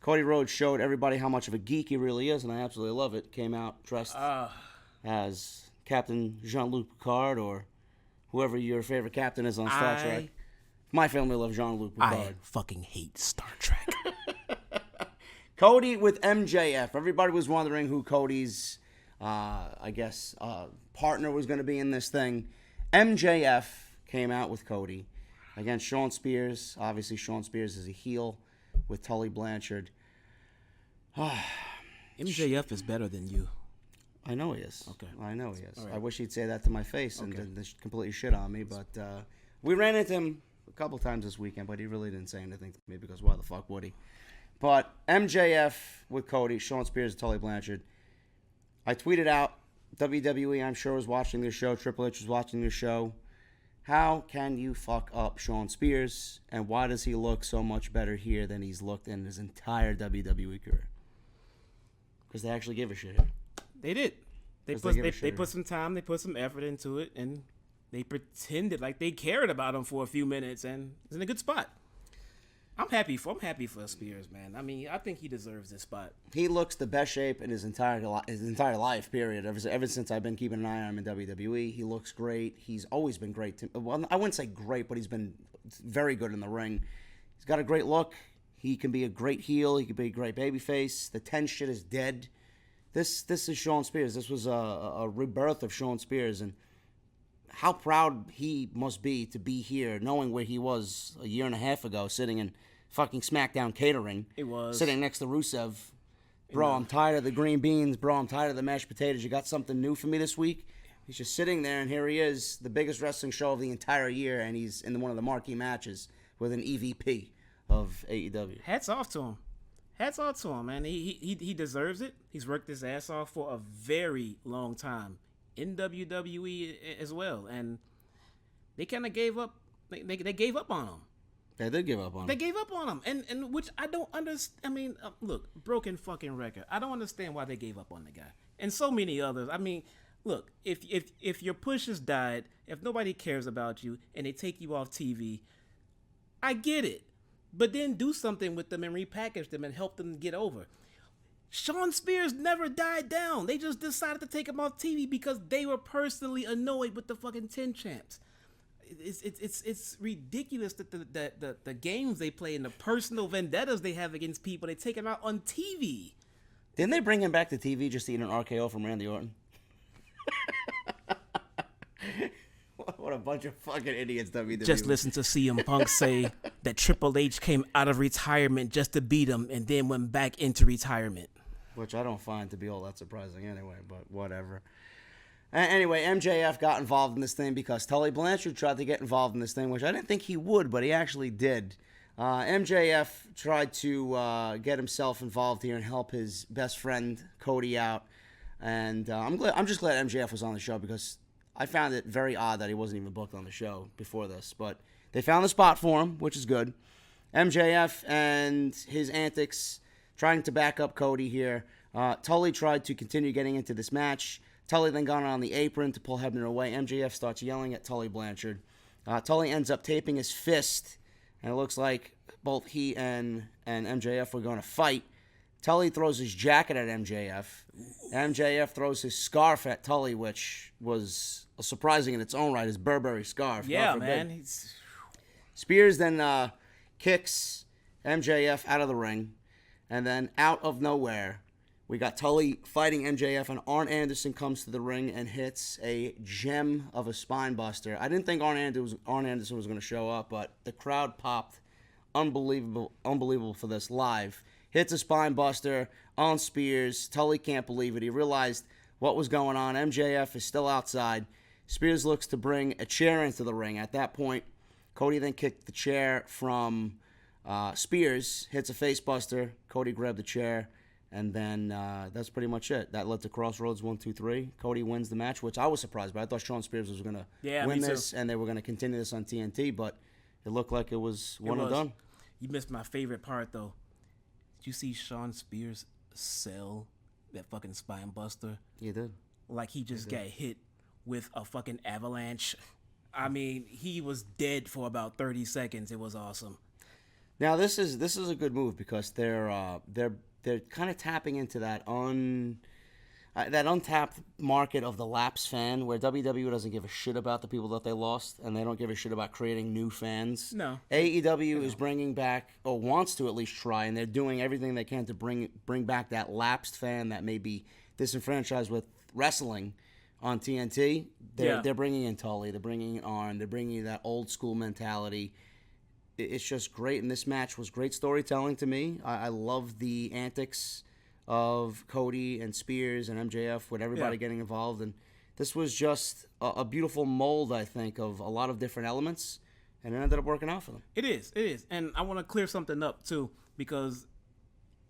Cody Rhodes showed everybody how much of a geek he really is, and I absolutely love it. Came out dressed as Captain Jean-Luc Picard, or whoever your favorite captain is on Star Trek. My family loves Jean-Luc Picard. I fucking hate Star Trek. Cody with MJF. Everybody was wondering who Cody's, partner was going to be in this thing. MJF came out with Cody against Shawn Spears. Obviously, Shawn Spears is a heel with Tully Blanchard. MJF is better than you. I know he is. Okay. I know he is. Right. I wish he'd say that to my face and just completely shit on me. But we ran into him a couple times this weekend, but he really didn't say anything to me, because why the fuck would he? But MJF with Cody, Shawn Spears, and Tully Blanchard. I tweeted out, WWE, I'm sure, was watching this show. Triple H was watching this show. How can you fuck up Shawn Spears? And why does he look so much better here than he's looked in his entire WWE career? Because they actually give a shit here. They did. They put some time, they put some effort into it, and they pretended like they cared about him for a few minutes, and it's in a good spot. I'm happy for Spears, man. I mean, I think he deserves this spot. He looks the best shape in his entire life, period. Ever since I've been keeping an eye on him in WWE, he looks great. He's always been great. Well, I wouldn't say great, but he's been very good in the ring. He's got a great look. He can be a great heel. He can be a great babyface. The 10 shit is dead. This is Sean Spears. This was a rebirth of Sean Spears, and how proud he must be to be here, knowing where he was a year and a half ago, sitting in fucking SmackDown catering. It was. Sitting next to Rusev. Bro, I'm tired of the green beans. Bro, I'm tired of the mashed potatoes. You got something new for me this week? He's just sitting there, and here he is, the biggest wrestling show of the entire year, and he's in one of the marquee matches with an EVP of AEW. Hats off to him. Hats off to him, man. He deserves it. He's worked his ass off for a very long time in WWE as well, and they kind of gave up. They gave up on him. They did give up on him. They gave up on him, and which I don't understand. I mean, look, broken fucking record. I don't understand why they gave up on the guy, and so many others. I mean, look, if your push has died, if nobody cares about you, and they take you off TV, I get it. But then do something with them and repackage them and help them get over. Sean Spears never died down. They just decided to take him off TV because they were personally annoyed with the fucking 10 champs. It's ridiculous that the games they play and the personal vendettas they have against people, they take him out on TV. Didn't they bring him back to TV just to eat an RKO from Randy Orton? What a bunch of fucking idiots WWE. Just listen to CM Punk say that Triple H came out of retirement just to beat him and then went back into retirement. Which I don't find to be all that surprising anyway, but whatever. Anyway, MJF got involved in this thing because Tully Blanchard tried to get involved in this thing, which I didn't think he would, but he actually did. MJF tried to get himself involved here and help his best friend Cody out, and I'm just glad MJF was on the show because I found it very odd that he wasn't even booked on the show before this, but they found the spot for him, which is good. MJF and his antics trying to back up Cody here. Tully tried to continue getting into this match. Tully then got on the apron to pull Hebner away. MJF starts yelling at Tully Blanchard. Tully ends up taping his fist, and it looks like both he and MJF were going to fight. Tully throws his jacket at MJF. MJF throws his scarf at Tully, which was surprising in its own right, his Burberry scarf. Yeah, man. Spears then kicks MJF out of the ring, and then out of nowhere, we got Tully fighting MJF, and Arn Anderson comes to the ring and hits a gem of a spine buster. I didn't think Arn Anderson was going to show up, but the crowd popped. Unbelievable for this live. Hits a spine buster on Spears. Tully can't believe it. He realized what was going on. MJF is still outside. Spears looks to bring a chair into the ring. At that point, Cody then kicked the chair from Spears, hits a face buster. Cody grabbed the chair, and then that's pretty much it. That led to Crossroads 1, 2, 3. Cody wins the match, which I was surprised by. I thought Sean Spears was going to win this, and they were going to continue this on TNT, but it looked like it was one and done. You missed my favorite part, though. Did you see Sean Spears sell that fucking spine buster? He did. Like he just got hit with a fucking avalanche. I mean, he was dead for about 30 seconds. It was awesome. Now this is a good move because they're kind of tapping into that untapped market of the lapsed fan, where WWE doesn't give a shit about the people that they lost, and they don't give a shit about creating new fans. No. AEW is bringing back, or wants to at least try, and they're doing everything they can to bring back that lapsed fan that may be disenfranchised with wrestling on TNT. They're bringing in Tully, they're bringing in Arn, they're bringing in that old school mentality. It's just great, and this match was great storytelling to me. I love the antics of Cody and Spears and MJF with everybody getting involved, and this was just a beautiful mold, I think, of a lot of different elements, and it ended up working out for them. It is, and I want to clear something up too, because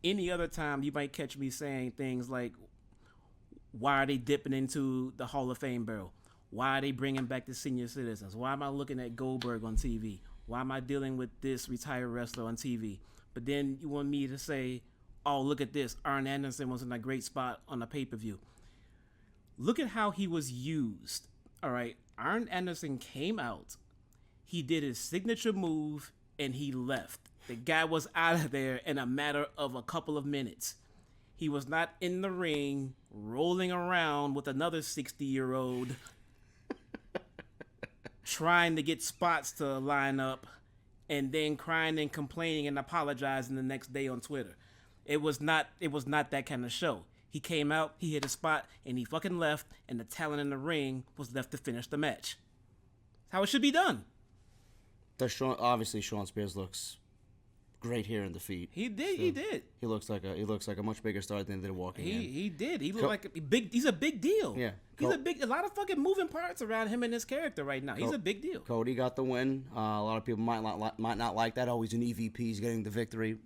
any other time you might catch me saying things like, why are they dipping into the Hall of Fame barrel? Why are they bringing back the senior citizens? Why am I looking at Goldberg on TV? Why am I dealing with this retired wrestler on TV? But then you want me to say, oh, look at this. Arn Anderson was in a great spot on a pay-per-view. Look at how he was used. All right. Arn Anderson came out. He did his signature move, and he left. The guy was out of there in a matter of a couple of minutes. He was not in the ring rolling around with another 60-year-old trying to get spots to line up and then crying and complaining and apologizing the next day on Twitter. It was not that kind of show. He came out, he hit a spot, and he fucking left, and the talent in the ring was left to finish the match. That's how it should be done. Obviously, Sean Spears looks great here in defeat. He did. He did. He looks like a much bigger star than they did walking in. He did. He looked like a big. He's a big deal. Yeah. He's a lot of fucking moving parts around him and his character right now. He's a big deal. Cody got the win. A lot of people might not like that. Oh, he's an EVP. He's getting the victory.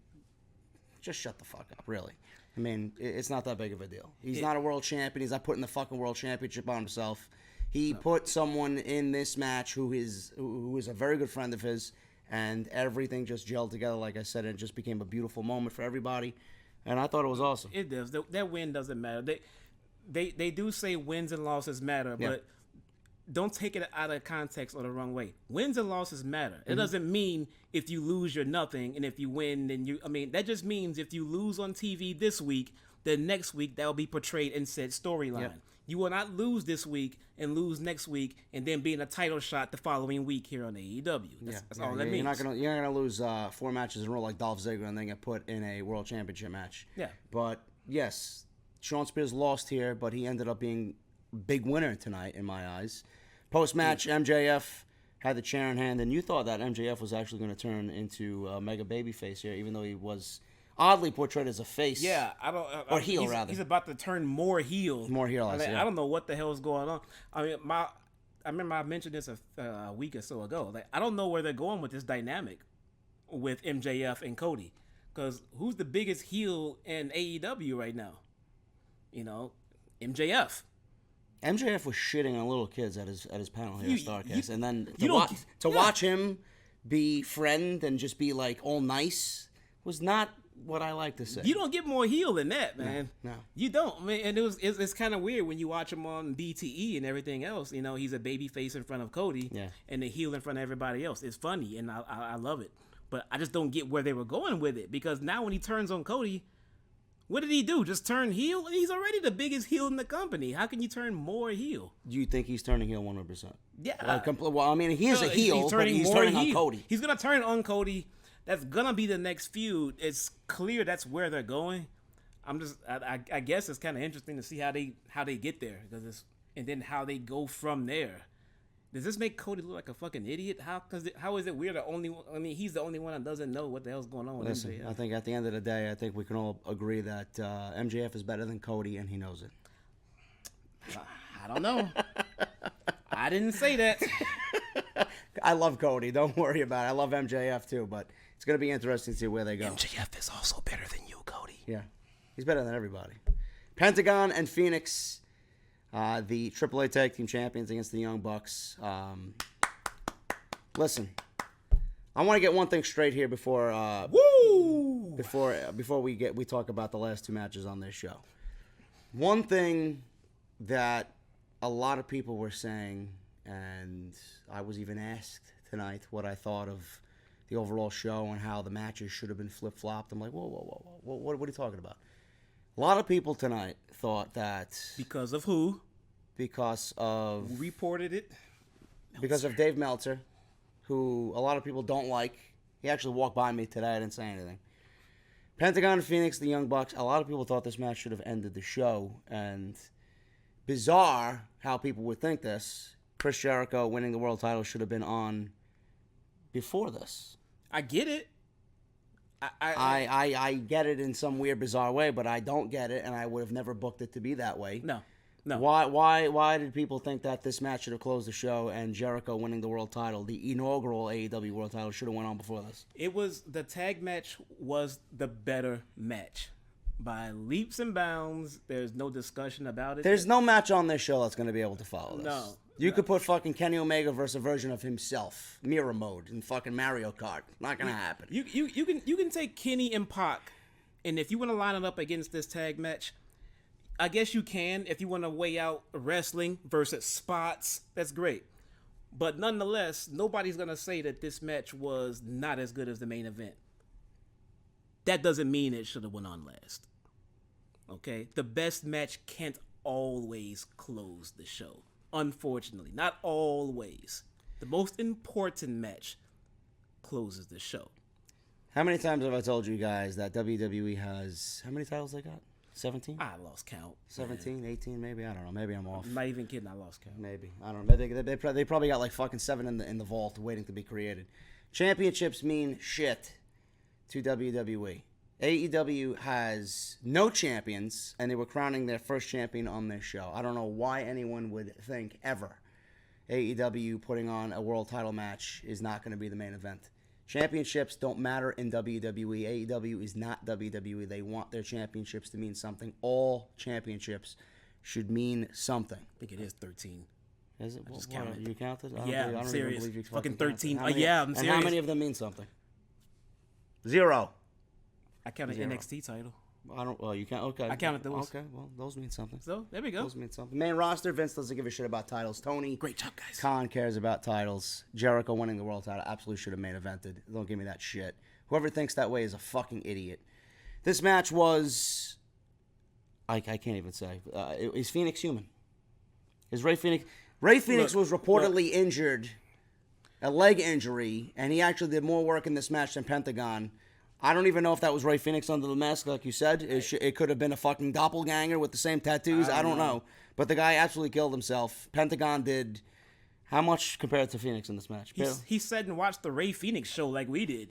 Just shut the fuck up, really. I mean, it's not that big of a deal. He's not a world champion. He's not putting the fucking world championship on himself. He put someone in this match who is a very good friend of his, and everything just gelled together. Like I said, it just became a beautiful moment for everybody, and I thought it was awesome. It does. That win doesn't matter. They do say wins and losses matter, but don't take it out of context or the wrong way. Wins and losses matter. It doesn't mean if you lose, you're nothing, and if you win, then you. I mean, that just means if you lose on TV this week, then next week that will be portrayed in said storyline. Yep. You will not lose this week and lose next week and then be in a title shot the following week here on AEW. That's all that means. You're not gonna lose 4 matches in a row like Dolph Ziggler and then get put in a world championship match. Yeah. But yes, Sean Spears lost here, but he ended up being a big winner tonight in my eyes. Post match, MJF had the chair in hand, and you thought that MJF was actually going to turn into a mega babyface here, even though he was oddly portrayed as a face. Yeah, or heel, rather. He's about to turn more heel. More heel, I don't know what the hell is going on. I mean, I remember I mentioned this a week or so ago. Like, I don't know where they're going with this dynamic with MJF and Cody, because who's the biggest heel in AEW right now? You know, MJF. MJF was shitting on little kids at his panel here at Starcast, and then to watch him be friend and just be like all nice was not what I like to say. You don't get more heel than that, man. No. You don't. I mean, and it's kind of weird when you watch him on BTE and everything else. You know, he's a baby face in front of Cody, and the heel in front of everybody else. It's funny, and I love it. But I just don't get where they were going with it, because now when he turns on Cody, what did he do? Just turn heel? He's already the biggest heel in the company. How can you turn more heel? Do you think he's turning heel 100%? Yeah. Well, I mean, he is a heel, but he's turning on Cody. He's going to turn on Cody. That's going to be the next feud. It's clear that's where they're going. I guess it's kind of interesting to see how they get there, and then how they go from there. Does this make Cody look like a fucking idiot? How is it we're the only one? I mean, he's the only one that doesn't know what the hell's going on with MJF. I think at the end of the day, I think we can all agree that MJF is better than Cody, and he knows it. I don't know. I didn't say that. I love Cody. Don't worry about it. I love MJF too, but it's going to be interesting to see where they go. MJF is also better than you, Cody. Yeah. He's better than everybody. Pentagon and Phoenix, the AAA Tag Team Champions against the Young Bucks. Listen, I want to get one thing straight here before we talk about the last 2 matches on this show. One thing that a lot of people were saying, and I was even asked tonight what I thought of the overall show and how the matches should have been flip-flopped. I'm like, whoa. What are you talking about? A lot of people tonight thought that... Because of who? Because of... Who reported it? Because of Dave Meltzer, who a lot of people don't like. He actually walked by me today. I didn't say anything. Pentagon and Phoenix, the Young Bucks. A lot of people thought this match should have ended the show. And bizarre how people would think this. Chris Jericho winning the world title should have been on before this. I get it. I get it in some weird, bizarre way, but I don't get it, and I would have never booked it to be that way. No. Why did people think that this match should have closed the show and Jericho winning the world title, the inaugural AEW world title, should have went on before this? The tag match was the better match. By leaps and bounds, there's no discussion about it. There's no match on this show that's going to be able to follow this. No. You could put fucking Kenny Omega versus a version of himself, mirror mode, in fucking Mario Kart. Not gonna happen. You can take Kenny and Pac, and if you want to line it up against this tag match, I guess you can. If you want to weigh out wrestling versus spots, that's great. But nonetheless, nobody's gonna say that this match was not as good as the main event. That doesn't mean it should have went on last. Okay, the best match can't always close the show. Unfortunately, not always. The most important match closes the show. How many times have I told you guys that WWE has... How many titles they got? 17? I lost count. 17, 18, maybe. I don't know. Maybe I'm off. I'm not even kidding. I lost count. Maybe. I don't know. They probably got like fucking 7 in the vault waiting to be created. Championships mean shit to WWE. AEW has no champions, and they were crowning their first champion on this show. I don't know why anyone would think ever AEW putting on a world title match is not going to be the main event. Championships don't matter in WWE. AEW is not WWE. They want their championships to mean something. All championships should mean something. I think it is 13. Is it? I just What, counted. You counted? Yeah, I'm serious. Even believe you Fucking counted. 13. How many- Yeah, I'm and serious. how many of them mean something? 0. I counted 0. NXT title. I don't. Well, you can't. Okay. I counted those. Okay. Well, those mean something. So, there we go. Those mean something. Main roster. Vince doesn't give a shit about titles. Tony Great job, guys. Khan cares about titles. Jericho winning the world title absolutely should have main evented. Don't give me that shit. Whoever thinks that way is a fucking idiot. This match was. I can't even say. Is Phoenix human? Is Ray Phoenix? Ray Phoenix was reportedly injured, a leg injury, and he actually did more work in this match than Pentagon. I don't even know if that was Ray Phoenix under the mask, like you said. It could have been a fucking doppelganger with the same tattoos. I don't know. But the guy absolutely killed himself. Pentagon did how much compared to Phoenix in this match? He said and watched the Ray Phoenix show like we did.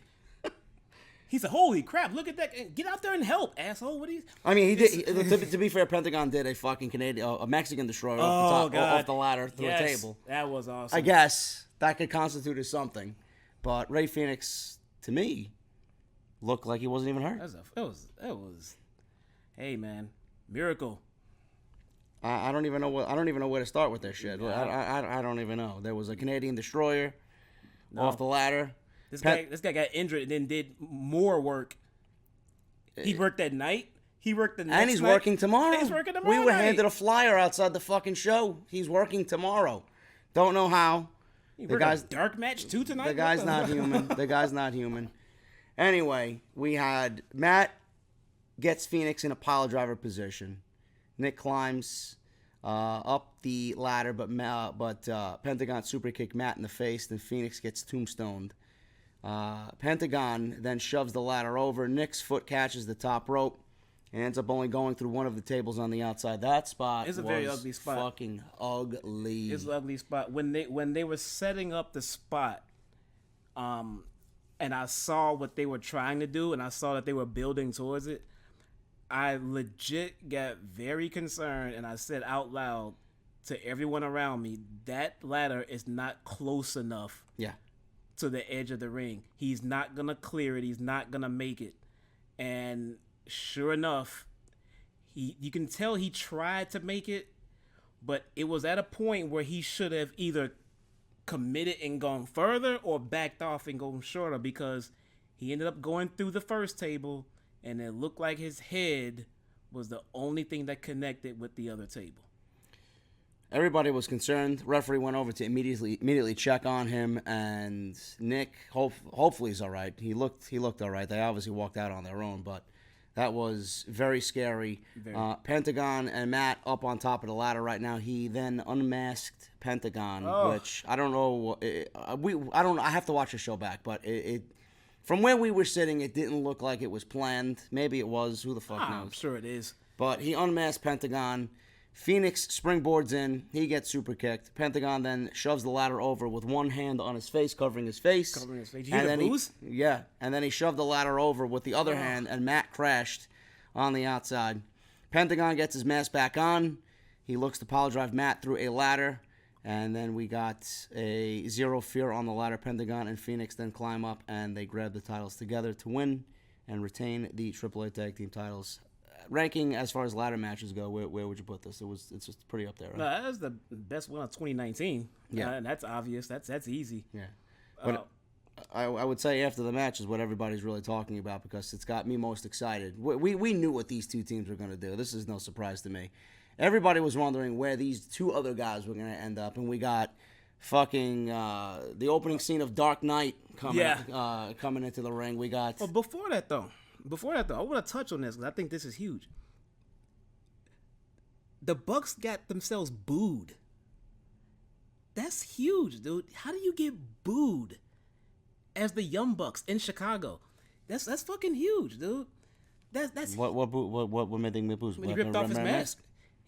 He said, "Holy crap! Look at that! Get out there and help, asshole!" What I mean, he did. To be fair, Pentagon did a fucking a Mexican destroyer off the ladder through a table. That was awesome. I guess that could constitute as something, but Ray Phoenix, to me, looked like he wasn't even hurt. It was. Hey man, miracle. I don't even know where to start with this shit. Yeah. I don't even know. There was a Canadian destroyer off the ladder. This guy got injured and then did more work. He worked that night. He worked the next And he's night. working tomorrow. And he's working tomorrow. We were handed a flyer outside the fucking show. He's working tomorrow. Don't know how. The guy's dark match too tonight. The guy's not human. The guy's not human. Anyway, we had Matt gets Phoenix in a pile driver position. Nick climbs up the ladder, but Pentagon super kick Matt in the face. Then Phoenix gets tombstoned. Pentagon then shoves the ladder over. Nick's foot catches the top rope and ends up only going through one of the tables on the outside. That spot It's a was very ugly spot. Fucking ugly. It's an ugly spot. When they were setting up the spot, and I saw what they were trying to do, and I saw that they were building towards it, I legit got very concerned, and I said out loud to everyone around me, that ladder is not close enough. Yeah. To the edge of the ring. He's not going to clear it. He's not going to make it. And sure enough, you can tell he tried to make it, but it was at a point where he should have either committed and gone further or backed off and gone shorter, because he ended up going through the first table and it looked like his head was the only thing that connected with the other table. Everybody was concerned. Referee went over to immediately check on him, and Nick hopefully he's all right. He looked all right. They obviously walked out on their own, but that was very scary. Pentagon and Matt up on top of the ladder right now. He then unmasked Pentagon, which I don't know. I have to watch the show back, but it from where we were sitting, it didn't look like it was planned. Maybe it was. Who the fuck knows? I'm sure it is. But he unmasked Pentagon. Phoenix springboards in. He gets super kicked. Pentagon then shoves the ladder over with one hand on his face, covering his face. Did you hear the booze? Yeah. And then he shoved the ladder over with the other hand, and Matt crashed on the outside. Pentagon gets his mask back on. He looks to pile drive Matt through a ladder. And then we got a zero fear on the ladder. Pentagon and Phoenix then climb up, and they grab the titles together to win and retain the AAA Tag Team titles. Ranking as far as ladder matches go, where would you put this? It's just pretty up there, right? No, that was the best one of 2019. Yeah, and that's obvious. That's easy. Yeah, but I would say after the match is what everybody's really talking about, because it's got me most excited. We knew what these two teams were going to do. This is no surprise to me. Everybody was wondering where these two other guys were going to end up, and we got fucking the opening scene of Dark Knight coming into the ring. We got. Well, before that though, I want to touch on this because I think this is huge. The Bucks got themselves booed. That's huge, dude. How do you get booed as the Young Bucks in Chicago? That's fucking huge, dude. That's What made them boost? when he ripped off his mask.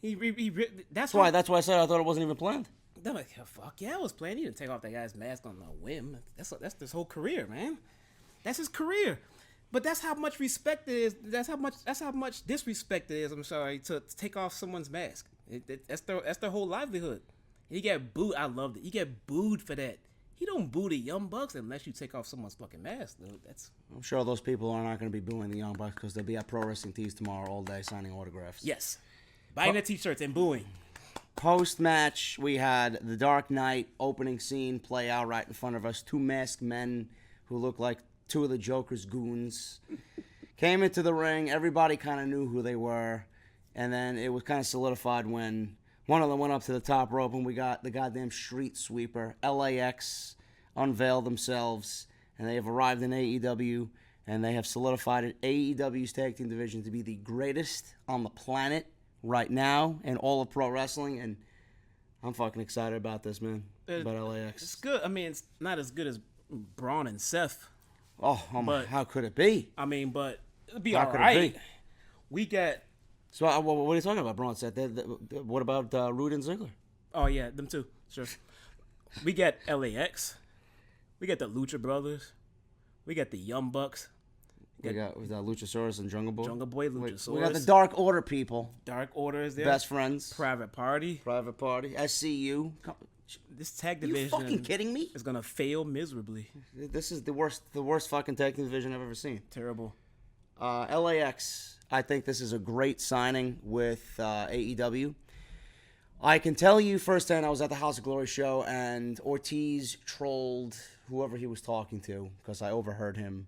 He ripped. That's why. That's why I said I thought it wasn't even planned. They're like, oh, fuck yeah, I was playing. He didn't take off that guy's mask on a whim. That's his whole career, man. That's his career. But that's how much respect it is. That's how much disrespect it is. I'm sorry, to take off someone's mask. That's their whole livelihood. He get booed. I loved it. He get booed for that. He don't boo the Young Bucks unless you take off someone's fucking mask, dude. I'm sure those people are not going to be booing the Young Bucks because they'll be at Pro Wrestling Tees tomorrow all day signing autographs. Yes, buying the t-shirts and booing. Post-match, we had the Dark Knight opening scene play out right in front of us. Two masked men who looked like two of the Joker's goons came into the ring. Everybody kind of knew who they were. And then it was kind of solidified when one of them went up to the top rope and we got the goddamn street sweeper. LAX unveiled themselves and they have arrived in AEW and they have solidified AEW's tag team division to be the greatest on the planet right now in all of pro wrestling. And I'm fucking excited about this, man. About LAX. It's good. I mean, it's not as good as Braun and Seth. Oh my! How could it be? I mean, but it'd be all right. We got. So what are you talking about, Braun said? What about Rude and Ziggler? Oh yeah, them too. Sure. We got LAX. We got the Lucha Brothers. We got the Young Bucks. We got Luchasaurus and Jungle Boy. Jungle Boy, Luchasaurus. We got the Dark Order people. Dark Order is there. Best friends. Private Party. SCU. This tag division. You fucking kidding me? Is gonna fail miserably. This is the worst fucking tag team division I've ever seen. Terrible. LAX. I think this is a great signing with AEW. I can tell you firsthand, I was at the House of Glory show, and Ortiz trolled whoever he was talking to because I overheard him.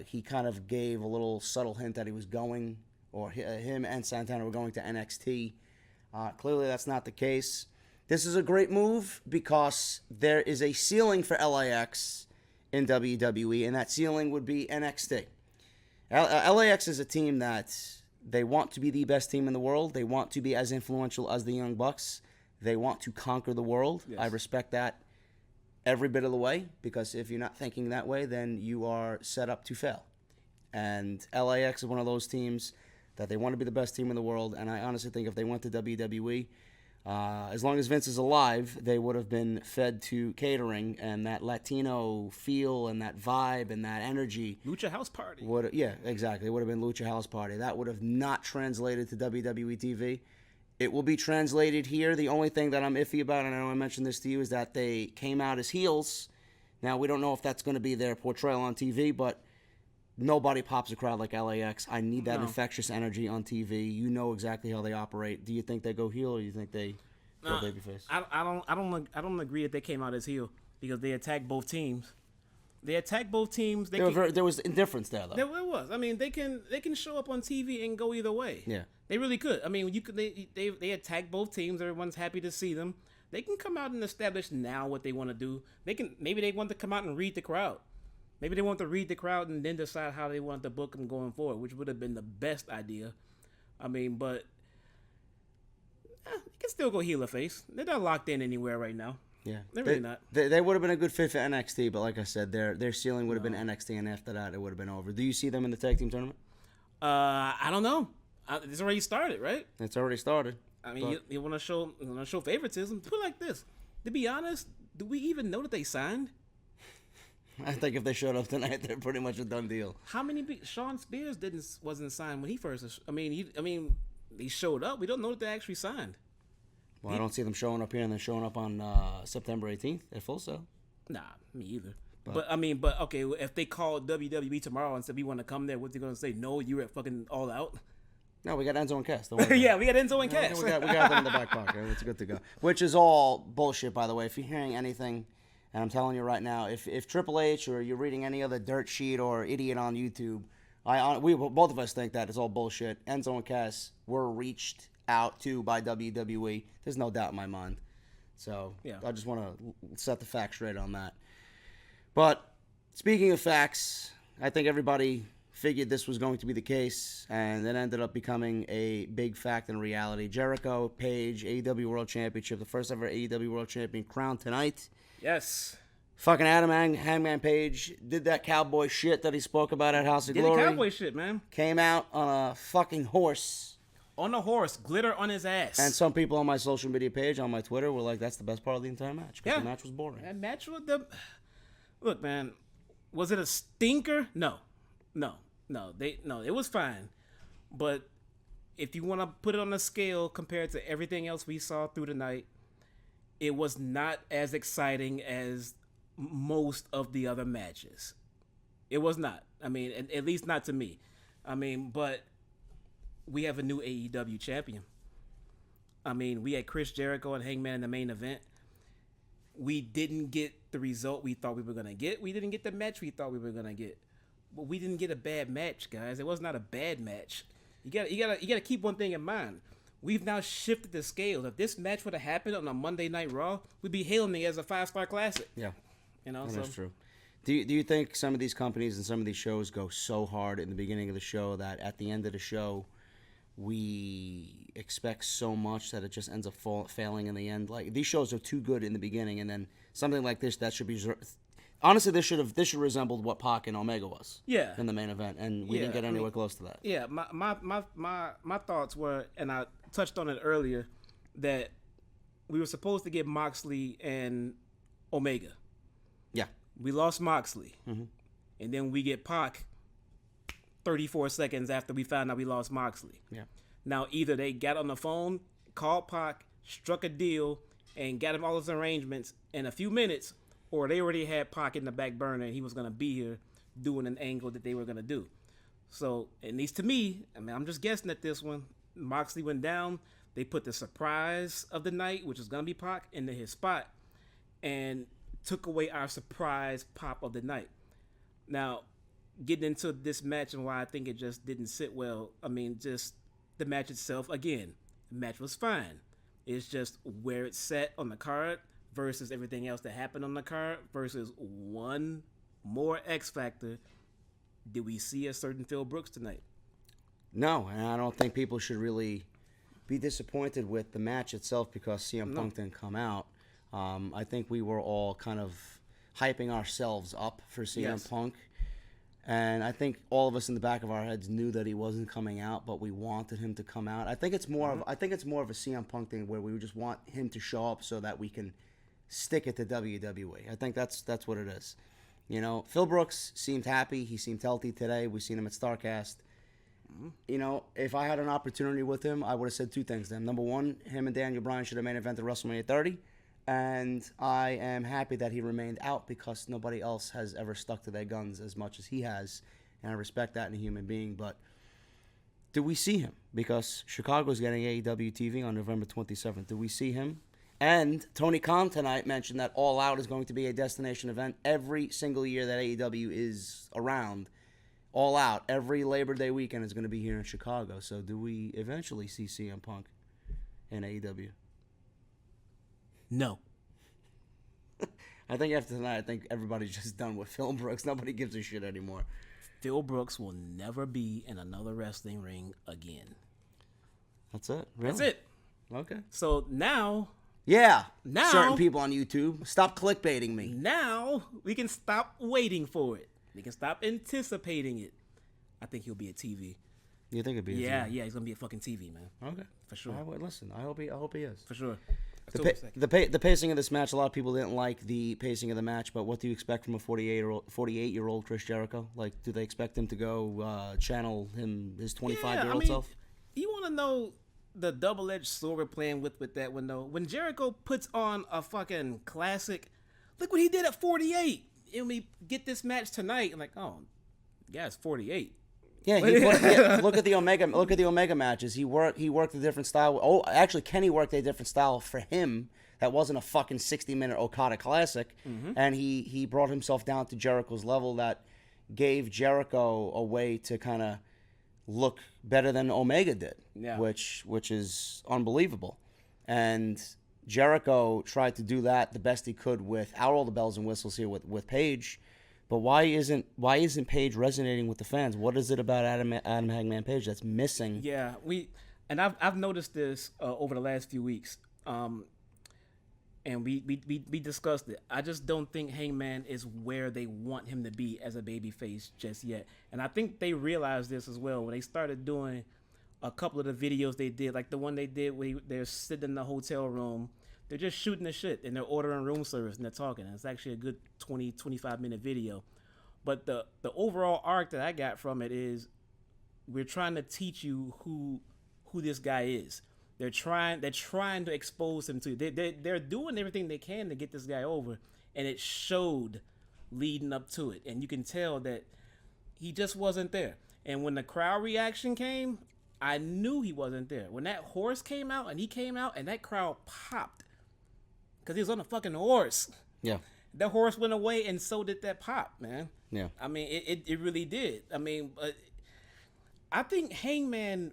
He kind of gave a little subtle hint that he was going, or him and Santana were going to NXT. Clearly, that's not the case. This is a great move because there is a ceiling for LAX in WWE, and that ceiling would be NXT. LAX is a team that they want to be the best team in the world. They want to be as influential as the Young Bucks. They want to conquer the world. Yes. I respect that every bit of the way, because if you're not thinking that way, then you are set up to fail. And LAX is one of those teams that they want to be the best team in the world, and I honestly think if they went to WWE, as long as Vince is alive, they would have been fed to catering, and that Latino feel and that vibe and that energy. Lucha House Party. Yeah, exactly. It would have been Lucha House Party. That would have not translated to WWE TV. It will be translated here. The only thing that I'm iffy about, and I know I mentioned this to you, is that they came out as heels. Now, we don't know if that's going to be their portrayal on TV, but nobody pops a crowd like LAX. I need that infectious energy on TV. You know exactly how they operate. Do you think they go heel, or do you think they go babyface? I don't agree that they came out as heel because they attacked both teams. There was indifference there, though. There was. I mean, they can show up on TV and go either way. Yeah, they really could. I mean, they attack both teams. Everyone's happy to see them. They can come out and establish now what they want to do. Maybe they want to come out and read the crowd. Maybe they want to read the crowd and then decide how they want to book them going forward, which would have been the best idea. I mean, but you can still go heel or face. They're not locked in anywhere right now. Yeah, they're really not. They would have been a good fit for NXT, but like I said, their ceiling would have been NXT, and after that, it would have been over. Do you see them in the tag team tournament? I don't know. It's already started, right? It's already started. I mean, you want to show favoritism? Put it like this. To be honest, do we even know that they signed? I think if they showed up tonight, they're pretty much a done deal. How many Sean Spears wasn't signed when he first? I mean, they showed up. We don't know that they actually signed. Well, I don't see them showing up here and then showing up on September 18th at Full Sail. Nah, me either. But okay, if they called WWE tomorrow and said we want to come there, what's they gonna say? No, you were at fucking All Out. No, we got Enzo and Cass. Yeah, we got Enzo and Cass. We got them in the back pocket. It's good to go. Which is all bullshit, by the way. If you're hearing anything. And I'm telling you right now, if Triple H or you're reading any other dirt sheet or idiot on YouTube, we both of us think that it's all bullshit. Enzo and Cass were reached out to by WWE. There's no doubt in my mind. So yeah. I just want to set the facts straight on that. But speaking of facts, I think everybody figured this was going to be the case, and it ended up becoming a big fact in reality. Jericho, Page, AEW World Championship, the first ever AEW World Champion crowned tonight. Yes. Fucking Adam Hangman Page did that cowboy shit that he spoke about at House of Glory. Did the cowboy shit, man. Came out on a fucking horse. On a horse, glitter on his ass. And some people on my social media page, on my Twitter, were like, that's the best part of the entire match. Because the match was boring. That match was the... Look, man, was it a stinker? No. It was fine. But if you want to put it on a scale compared to everything else we saw through the night, it was not as exciting as most of the other matches. It was not. I mean, at least not to me. I mean, but we have a new AEW champion. I mean, we had Chris Jericho and Hangman in the main event. We didn't get the result we thought we were going to get. We didn't get the match we thought we were going to get. But we didn't get a bad match, guys. It was not a bad match. You gotta keep one thing in mind. We've now shifted the scale. If this match would have happened on a Monday Night Raw, we'd be hailing it as a 5-star classic. Yeah. You know, that's true. Do you think some of these companies and some of these shows go so hard in the beginning of the show that at the end of the show we expect so much that it just ends up failing in the end? Like, these shows are too good in the beginning, and then something like this that should be honestly this should resembled what Pac and Omega was. Yeah. In the main event, and we didn't get anywhere close to that. Yeah, my thoughts were, and I touched on it earlier, that we were supposed to get Moxley and Omega. Yeah. We lost Moxley. Mm-hmm. And then we get Pac 34 seconds after we found out we lost Moxley. Yeah. Now, either they got on the phone, called Pac, struck a deal, and got him all his arrangements in a few minutes, or they already had Pac in the back burner and he was going to be here doing an angle that they were going to do. So, at least to me, I mean, I'm just guessing at this one. Moxley went down. They put the surprise of the night, which is going to be Pac, into his spot, and took away our surprise pop of the night. Now, getting into this match and why I think it just didn't sit well, I mean, just the match itself, again, the match was fine. It's just where it's set on the card versus everything else that happened on the card versus one more X factor. Did we see a certain Phil Brooks tonight? No, and I don't think people should really be disappointed with the match itself because CM Punk didn't come out. I think we were all kind of hyping ourselves up for CM Punk. And I think all of us in the back of our heads knew that he wasn't coming out, but we wanted him to come out. I think it's more of a CM Punk thing where we just want him to show up so that we can stick it to WWE. I think that's what it is. You know, Phil Brooks seemed happy. He seemed healthy today. We've seen him at StarCast. You know, if I had an opportunity with him, I would have said two things to him. Number one, him and Daniel Bryan should have main evented WrestleMania 30. And I am happy that he remained out because nobody else has ever stuck to their guns as much as he has. And I respect that in a human being. But do we see him? Because Chicago's getting AEW TV on November 27th. Do we see him? And Tony Khan tonight mentioned that All Out is going to be a destination event every single year that AEW is around. All Out, every Labor Day weekend is going to be here in Chicago. So do we eventually see CM Punk in AEW? No. I think after tonight, I think everybody's just done with Phil Brooks. Nobody gives a shit anymore. Phil Brooks will never be in another wrestling ring again. That's it? Really? That's it. Okay. So now... Yeah. Now... certain people on YouTube, stop clickbaiting me. Now we can stop waiting for it. We can stop anticipating it. I think he'll be at TV. You think it'd be? Yeah, he's gonna be a fucking TV, man. Okay, for sure. Listen, I hope he is for sure. The pacing of this match, a lot of people didn't like the pacing of the match, but what do you expect from a 48-year-old Chris Jericho? Like, do they expect him to go channel his 25-year-old self? You want to know the double-edged sword we're playing with that one, though? When Jericho puts on a fucking classic, look what he did at 48. And we get this match tonight, I'm like, oh, yeah, it's 48. Yeah, look at the Omega matches. He worked a different style. Oh, actually, Kenny worked a different style for him. That wasn't a fucking 60-minute Okada classic, and he brought himself down to Jericho's level. That gave Jericho a way to kind of look better than Omega did, which is unbelievable. And Jericho tried to do that the best he could without all the bells and whistles here with Page. But why isn't Page resonating with the fans? What is it about Adam Hangman Page that's missing? Yeah, I've noticed this over the last few weeks. and we discussed it. I just don't think Hangman is where they want him to be as a babyface just yet. And I think they realized this as well when they started doing a couple of the videos they did, like the one they did where they're sitting in the hotel room. They're just shooting the shit and they're ordering room service and they're talking. And it's actually a good 20-25 minute video. But the overall arc that I got from it is we're trying to teach you who this guy is. They're trying to expose him to. They're doing everything they can to get this guy over, and it showed leading up to it. And you can tell that he just wasn't there. And when the crowd reaction came, I knew he wasn't there. When that horse came out, and that crowd popped because he was on a fucking horse. Yeah. That horse went away, and so did that pop, man. Yeah. I mean, it really did. I mean, I think Hangman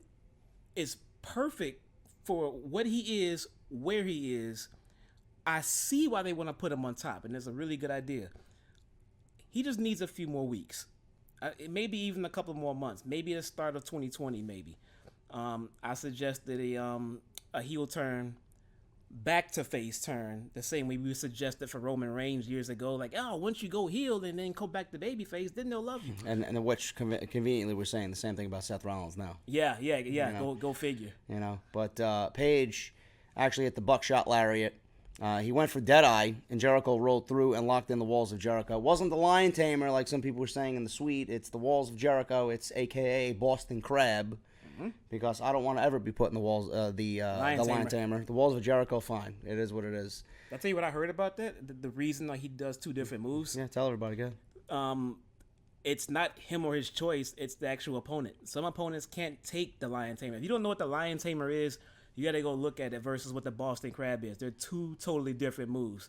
is perfect for what he is, where he is. I see why they want to put him on top, and it's a really good idea. He just needs a few more weeks, maybe even a couple more months, maybe the start of 2020, maybe. I suggested a heel turn, back to face turn, the same way we suggested for Roman Reigns years ago. Like, oh, once you go heel and then go back to baby face, then they'll love you. And which conveniently we're saying the same thing about Seth Rollins now. Yeah. You know? Go figure. You know, but Page actually hit the buckshot lariat. He went for Deadeye, and Jericho rolled through and locked in the walls of Jericho. It wasn't the Lion Tamer like some people were saying in the suite. It's the walls of Jericho. It's AKA Boston Crab. Because I don't want to ever be put in the walls, the Lion Tamer. The walls of Jericho, fine. It is what it is. I'll tell you what I heard about that. The reason that he does two different moves. Yeah, tell everybody again. It's not him or his choice. It's the actual opponent. Some opponents can't take the Lion Tamer. If you don't know what the Lion Tamer is, you got to go look at it versus what the Boston Crab is. They're two totally different moves.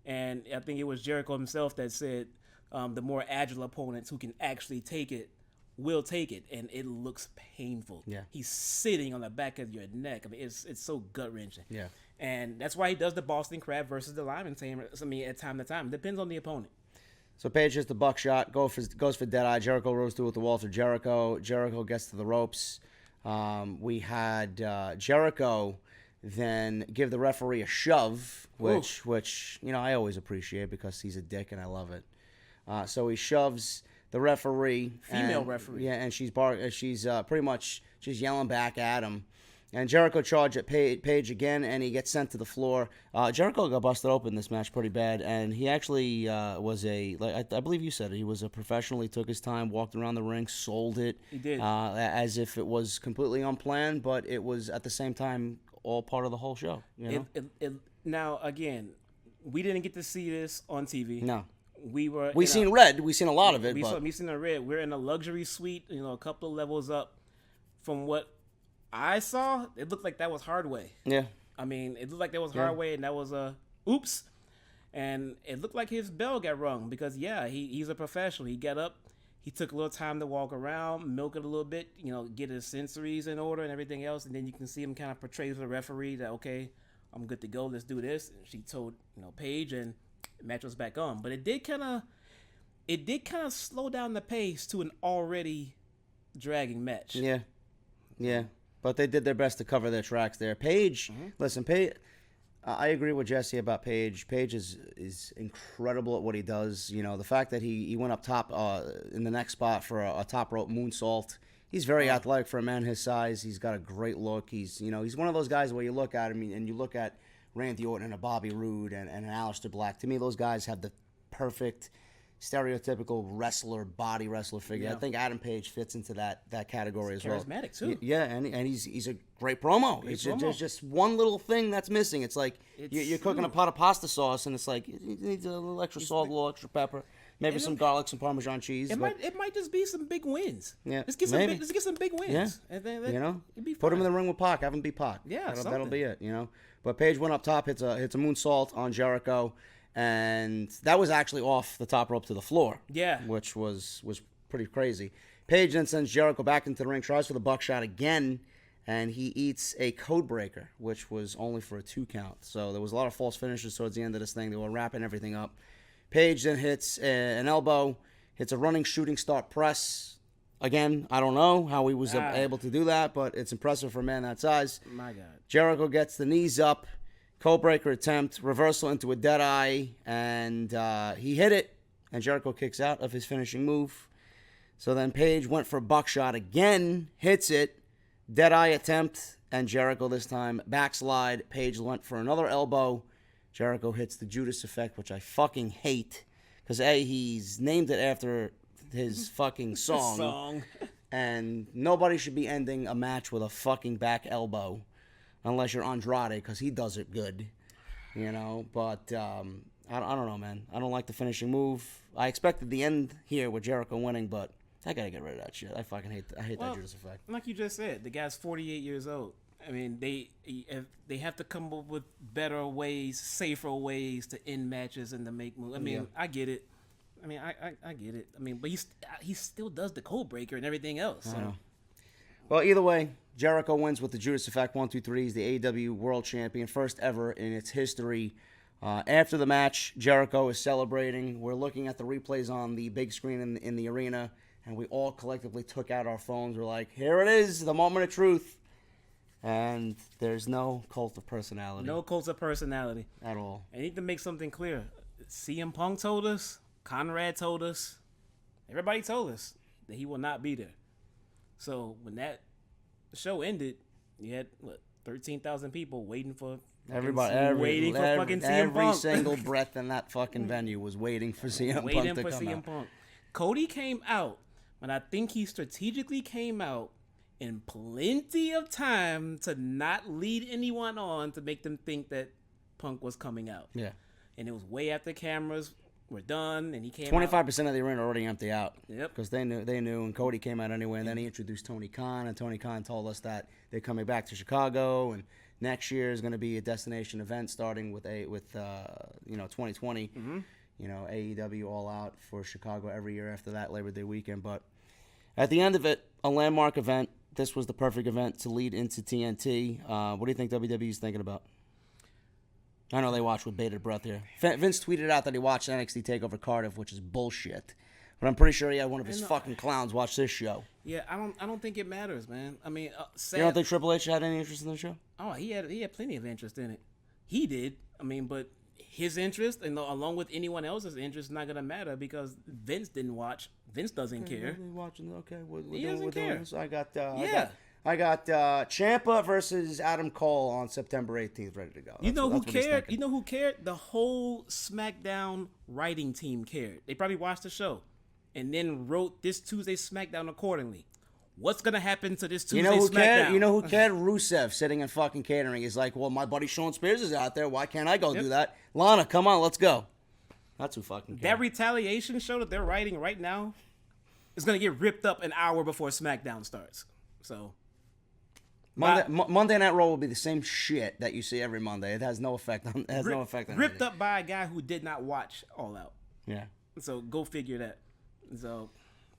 And I think it was Jericho himself that said the more agile opponents who can actually take it will take it, and it looks painful. Yeah. He's sitting on the back of your neck. I mean, it's so gut-wrenching. Yeah. And that's why he does the Boston Crab versus the Lion Tamer. I mean, at time to time. Depends on the opponent. So Page hits the buckshot, goes for Deadeye. Jericho rolls through with the walls of Jericho. Jericho gets to the ropes. We had Jericho then give the referee a shove, which you know I always appreciate because he's a dick and I love it. So he shoves the referee, female referee. Yeah, and she's pretty much just yelling back at him. And Jericho charged at Page again, and he gets sent to the floor. Jericho got busted open this match pretty bad, and he actually was I believe you said it, he was a professional. He took his time, walked around the ring, sold it. He did. As if it was completely unplanned, but it was at the same time all part of the whole show. You know? Now, again, we didn't get to see this on TV. No. We seen red. We seen a lot of it. We seen the red. We're in a luxury suite, a couple of levels up. From what I saw, it looked like that was Hardway. Yeah. I mean, it looked like that was Hardway, and that was a oops. And it looked like his bell got rung because he's a professional. He got up, he took a little time to walk around, milk it a little bit, get his sensories in order and everything else, and then you can see him kind of portray to the referee that okay, I'm good to go. Let's do this. And she told Paige, and the match was back on. But it did kind of slow down the pace to an already dragging match. Yeah. But they did their best to cover their tracks there. Paige, listen, Paige, I agree with Jesse about Paige. Paige is incredible at what he does. The fact that he went up top in the next spot for a top rope moonsault. He's very athletic for a man his size. He's got a great look. He's one of those guys where you look at him and you look at Randy Orton and a Bobby Roode and an Aleister Black. To me, those guys have the perfect stereotypical body wrestler figure. Yeah. I think Adam Page fits into that category as well. Charismatic too. Yeah, and he's a great promo. There's just one little thing that's missing. It's like you're cooking a pot of pasta sauce, and it's like it needs a little extra salt, a little extra pepper, maybe some garlic, some Parmesan cheese. It might just be some big wins. Yeah, let's get some big wins. Yeah, and then it'd be fine. Put him in the ring with Pac. Have him be Pac. Yeah, that'll be it. But Page went up top, hits a moonsault on Jericho. And that was actually off the top rope to the floor. Yeah. Which was pretty crazy. Page then sends Jericho back into the ring, tries for the buckshot again, and he eats a code breaker, which was only for a 2 count. So there was a lot of false finishes towards the end of this thing. They were wrapping everything up. Page then hits an elbow, hits a running shooting star press. Again, I don't know how he was able to do that, but it's impressive for a man that size. My God. Jericho gets the knees up, Codebreaker attempt, reversal into a Deadeye, and he hit it, and Jericho kicks out of his finishing move. So then Page went for buckshot again, hits it, Deadeye attempt, and Jericho this time backslide. Page went for another elbow. Jericho hits the Judas effect, which I fucking hate, because A, he's named it after his fucking song. And nobody should be ending a match with a fucking back elbow, unless you're Andrade, because he does it good, you know. But I don't know, man. I don't like the finishing move. I expected the end here with Jericho winning, but I gotta get rid of that shit. I fucking hate that Judas effect. Like you just said, the guy's 48 years old. I mean, they have to come up with better ways, safer ways to end matches and to make moves. I mean, I get it. I mean, I get it. I mean, but he still does the code breaker and everything else. So. I know. Well, either way, Jericho wins with the Judas effect. 1, 2, 3. He's the AEW World Champion, first ever in its history. After the match, Jericho is celebrating. We're looking at the replays on the big screen in the arena, and we all collectively took out our phones. We're like, here it is, the moment of truth. And there's no cult of personality. No cult of personality. At all. I need to make something clear. CM Punk told us, Conrad told us, everybody told us that he will not be there. So when that show ended, you had, 13,000 people waiting for everybody, fucking CM Punk. Every single breath in that fucking venue was waiting for CM Punk to come out. Punk. Cody came out, but I think he strategically came out in plenty of time to not lead anyone on to make them think that Punk was coming out. Yeah. And it was way after cameras were done, and he came 25% of the arena already empty out. Yep. Because they knew, and Cody came out anyway, and then he introduced Tony Khan, and Tony Khan told us that they're coming back to Chicago, and next year is going to be a destination event starting with 2020. Mm-hmm. You know, AEW All Out for Chicago every year after that Labor Day weekend. But at the end of it, a landmark event. This was the perfect event to lead into TNT. What do you think WWE is thinking about? I know they watch with bated breath here. Vince tweeted out that he watched NXT TakeOver Cardiff, which is bullshit. But I'm pretty sure he had one of his fucking clowns watch this show. Yeah, I don't think it matters, man. I mean, you don't think Triple H had any interest in the show? Oh, he had plenty of interest in it. He did. I mean, but his interest, and along with anyone else's interest, is not gonna matter because Vince didn't watch. Vince doesn't care. Watching, okay, he doesn't care. This. I got Ciampa versus Adam Cole on September 18th, ready to go. You know who cared? You know who cared? The whole SmackDown writing team cared. They probably watched the show and then wrote this Tuesday SmackDown accordingly. What's gonna happen to this Tuesday SmackDown? You know who cared? Rusev sitting in fucking catering. He's like, well, my buddy Sean Spears is out there. Why can't I go do that? Lana, come on, let's go. That's who fucking cared. That retaliation show that they're writing right now is gonna get ripped up an hour before SmackDown starts. So Monday Night Raw will be the same shit that you see every Monday. It has no effect on. Ripped anything. Up by a guy who did not watch All Out. Yeah. So go figure that. So.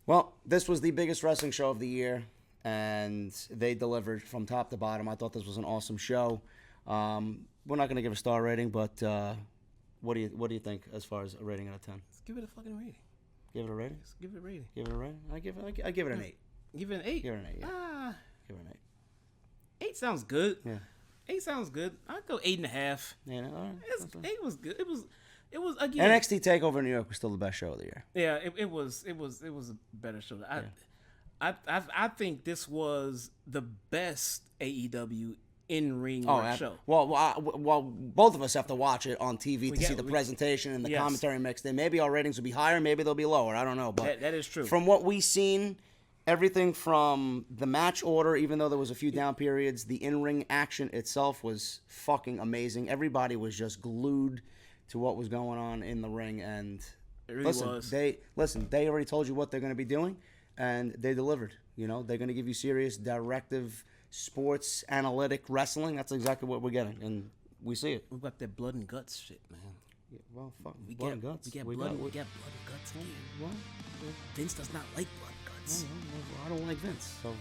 Well, this was the biggest wrestling show of the year, and they delivered from top to bottom. I thought this was an awesome show. We're not going to give a star rating, but what do you think as far as a rating out of 10? Let's give it a fucking rating. Give it a rating? Let's give it a rating. Give it a rating? I give it an 8. Give it an 8? Give it an 8, yeah. Give it an 8. 8 sounds good. Yeah. 8 sounds good. I'd go 8.5. Yeah, all right. 8 was good. It was again. NXT TakeOver New York was still the best show of the year. Yeah, it was a better show. I think this was the best AEW in-ring show. Well, both of us have to watch it on TV to see the presentation and the commentary mixed in. Maybe our ratings will be higher, maybe they'll be lower. I don't know, but that is true. From what we've seen, everything from the match order, even though there was a few down periods, the in-ring action itself was fucking amazing. Everybody was just glued to what was going on in the ring, and it really was. They already told you what they're going to be doing, and they delivered. You know, they're going to give you serious directive sports analytic wrestling. That's exactly what we're getting, and we see it. We got that blood and guts shit, man. Yeah, well, fuck, we blood get and guts. We got blood and guts again. What? Vince does not like blood and guts. I don't like Vince, so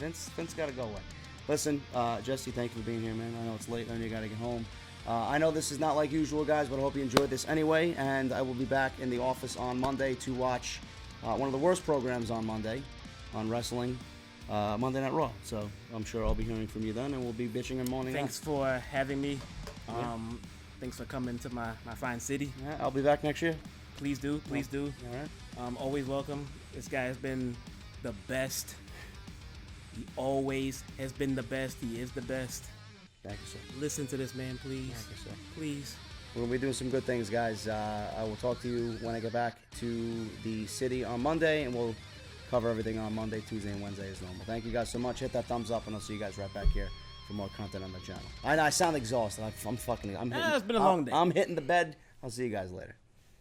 Vince got to go away. Listen, Jesse, thank you for being here, man. I know it's late, and you got to get home. I know this is not like usual, guys, but I hope you enjoyed this anyway. And I will be back in the office on Monday to watch one of the worst programs on Monday on wrestling, Monday Night Raw. So I'm sure I'll be hearing from you then, and we'll be bitching and moaning. Thanks for having me. Thanks for coming to my fine city. Yeah, I'll be back next year. Please do. All right. Always welcome. This guy has been the best. He always has been the best. He is the best. Thank you, sir. Listen to this man, please. Thank you, sir. Please. We're going to be doing some good things, guys. I will talk to you when I get back to the city on Monday, and we'll cover everything on Monday, Tuesday, and Wednesday as normal. Thank you guys so much. Hit that thumbs up, and I'll see you guys right back here for more content on the channel. I sound exhausted. I'm hitting, it's been a long day. I'm hitting the bed. I'll see you guys later.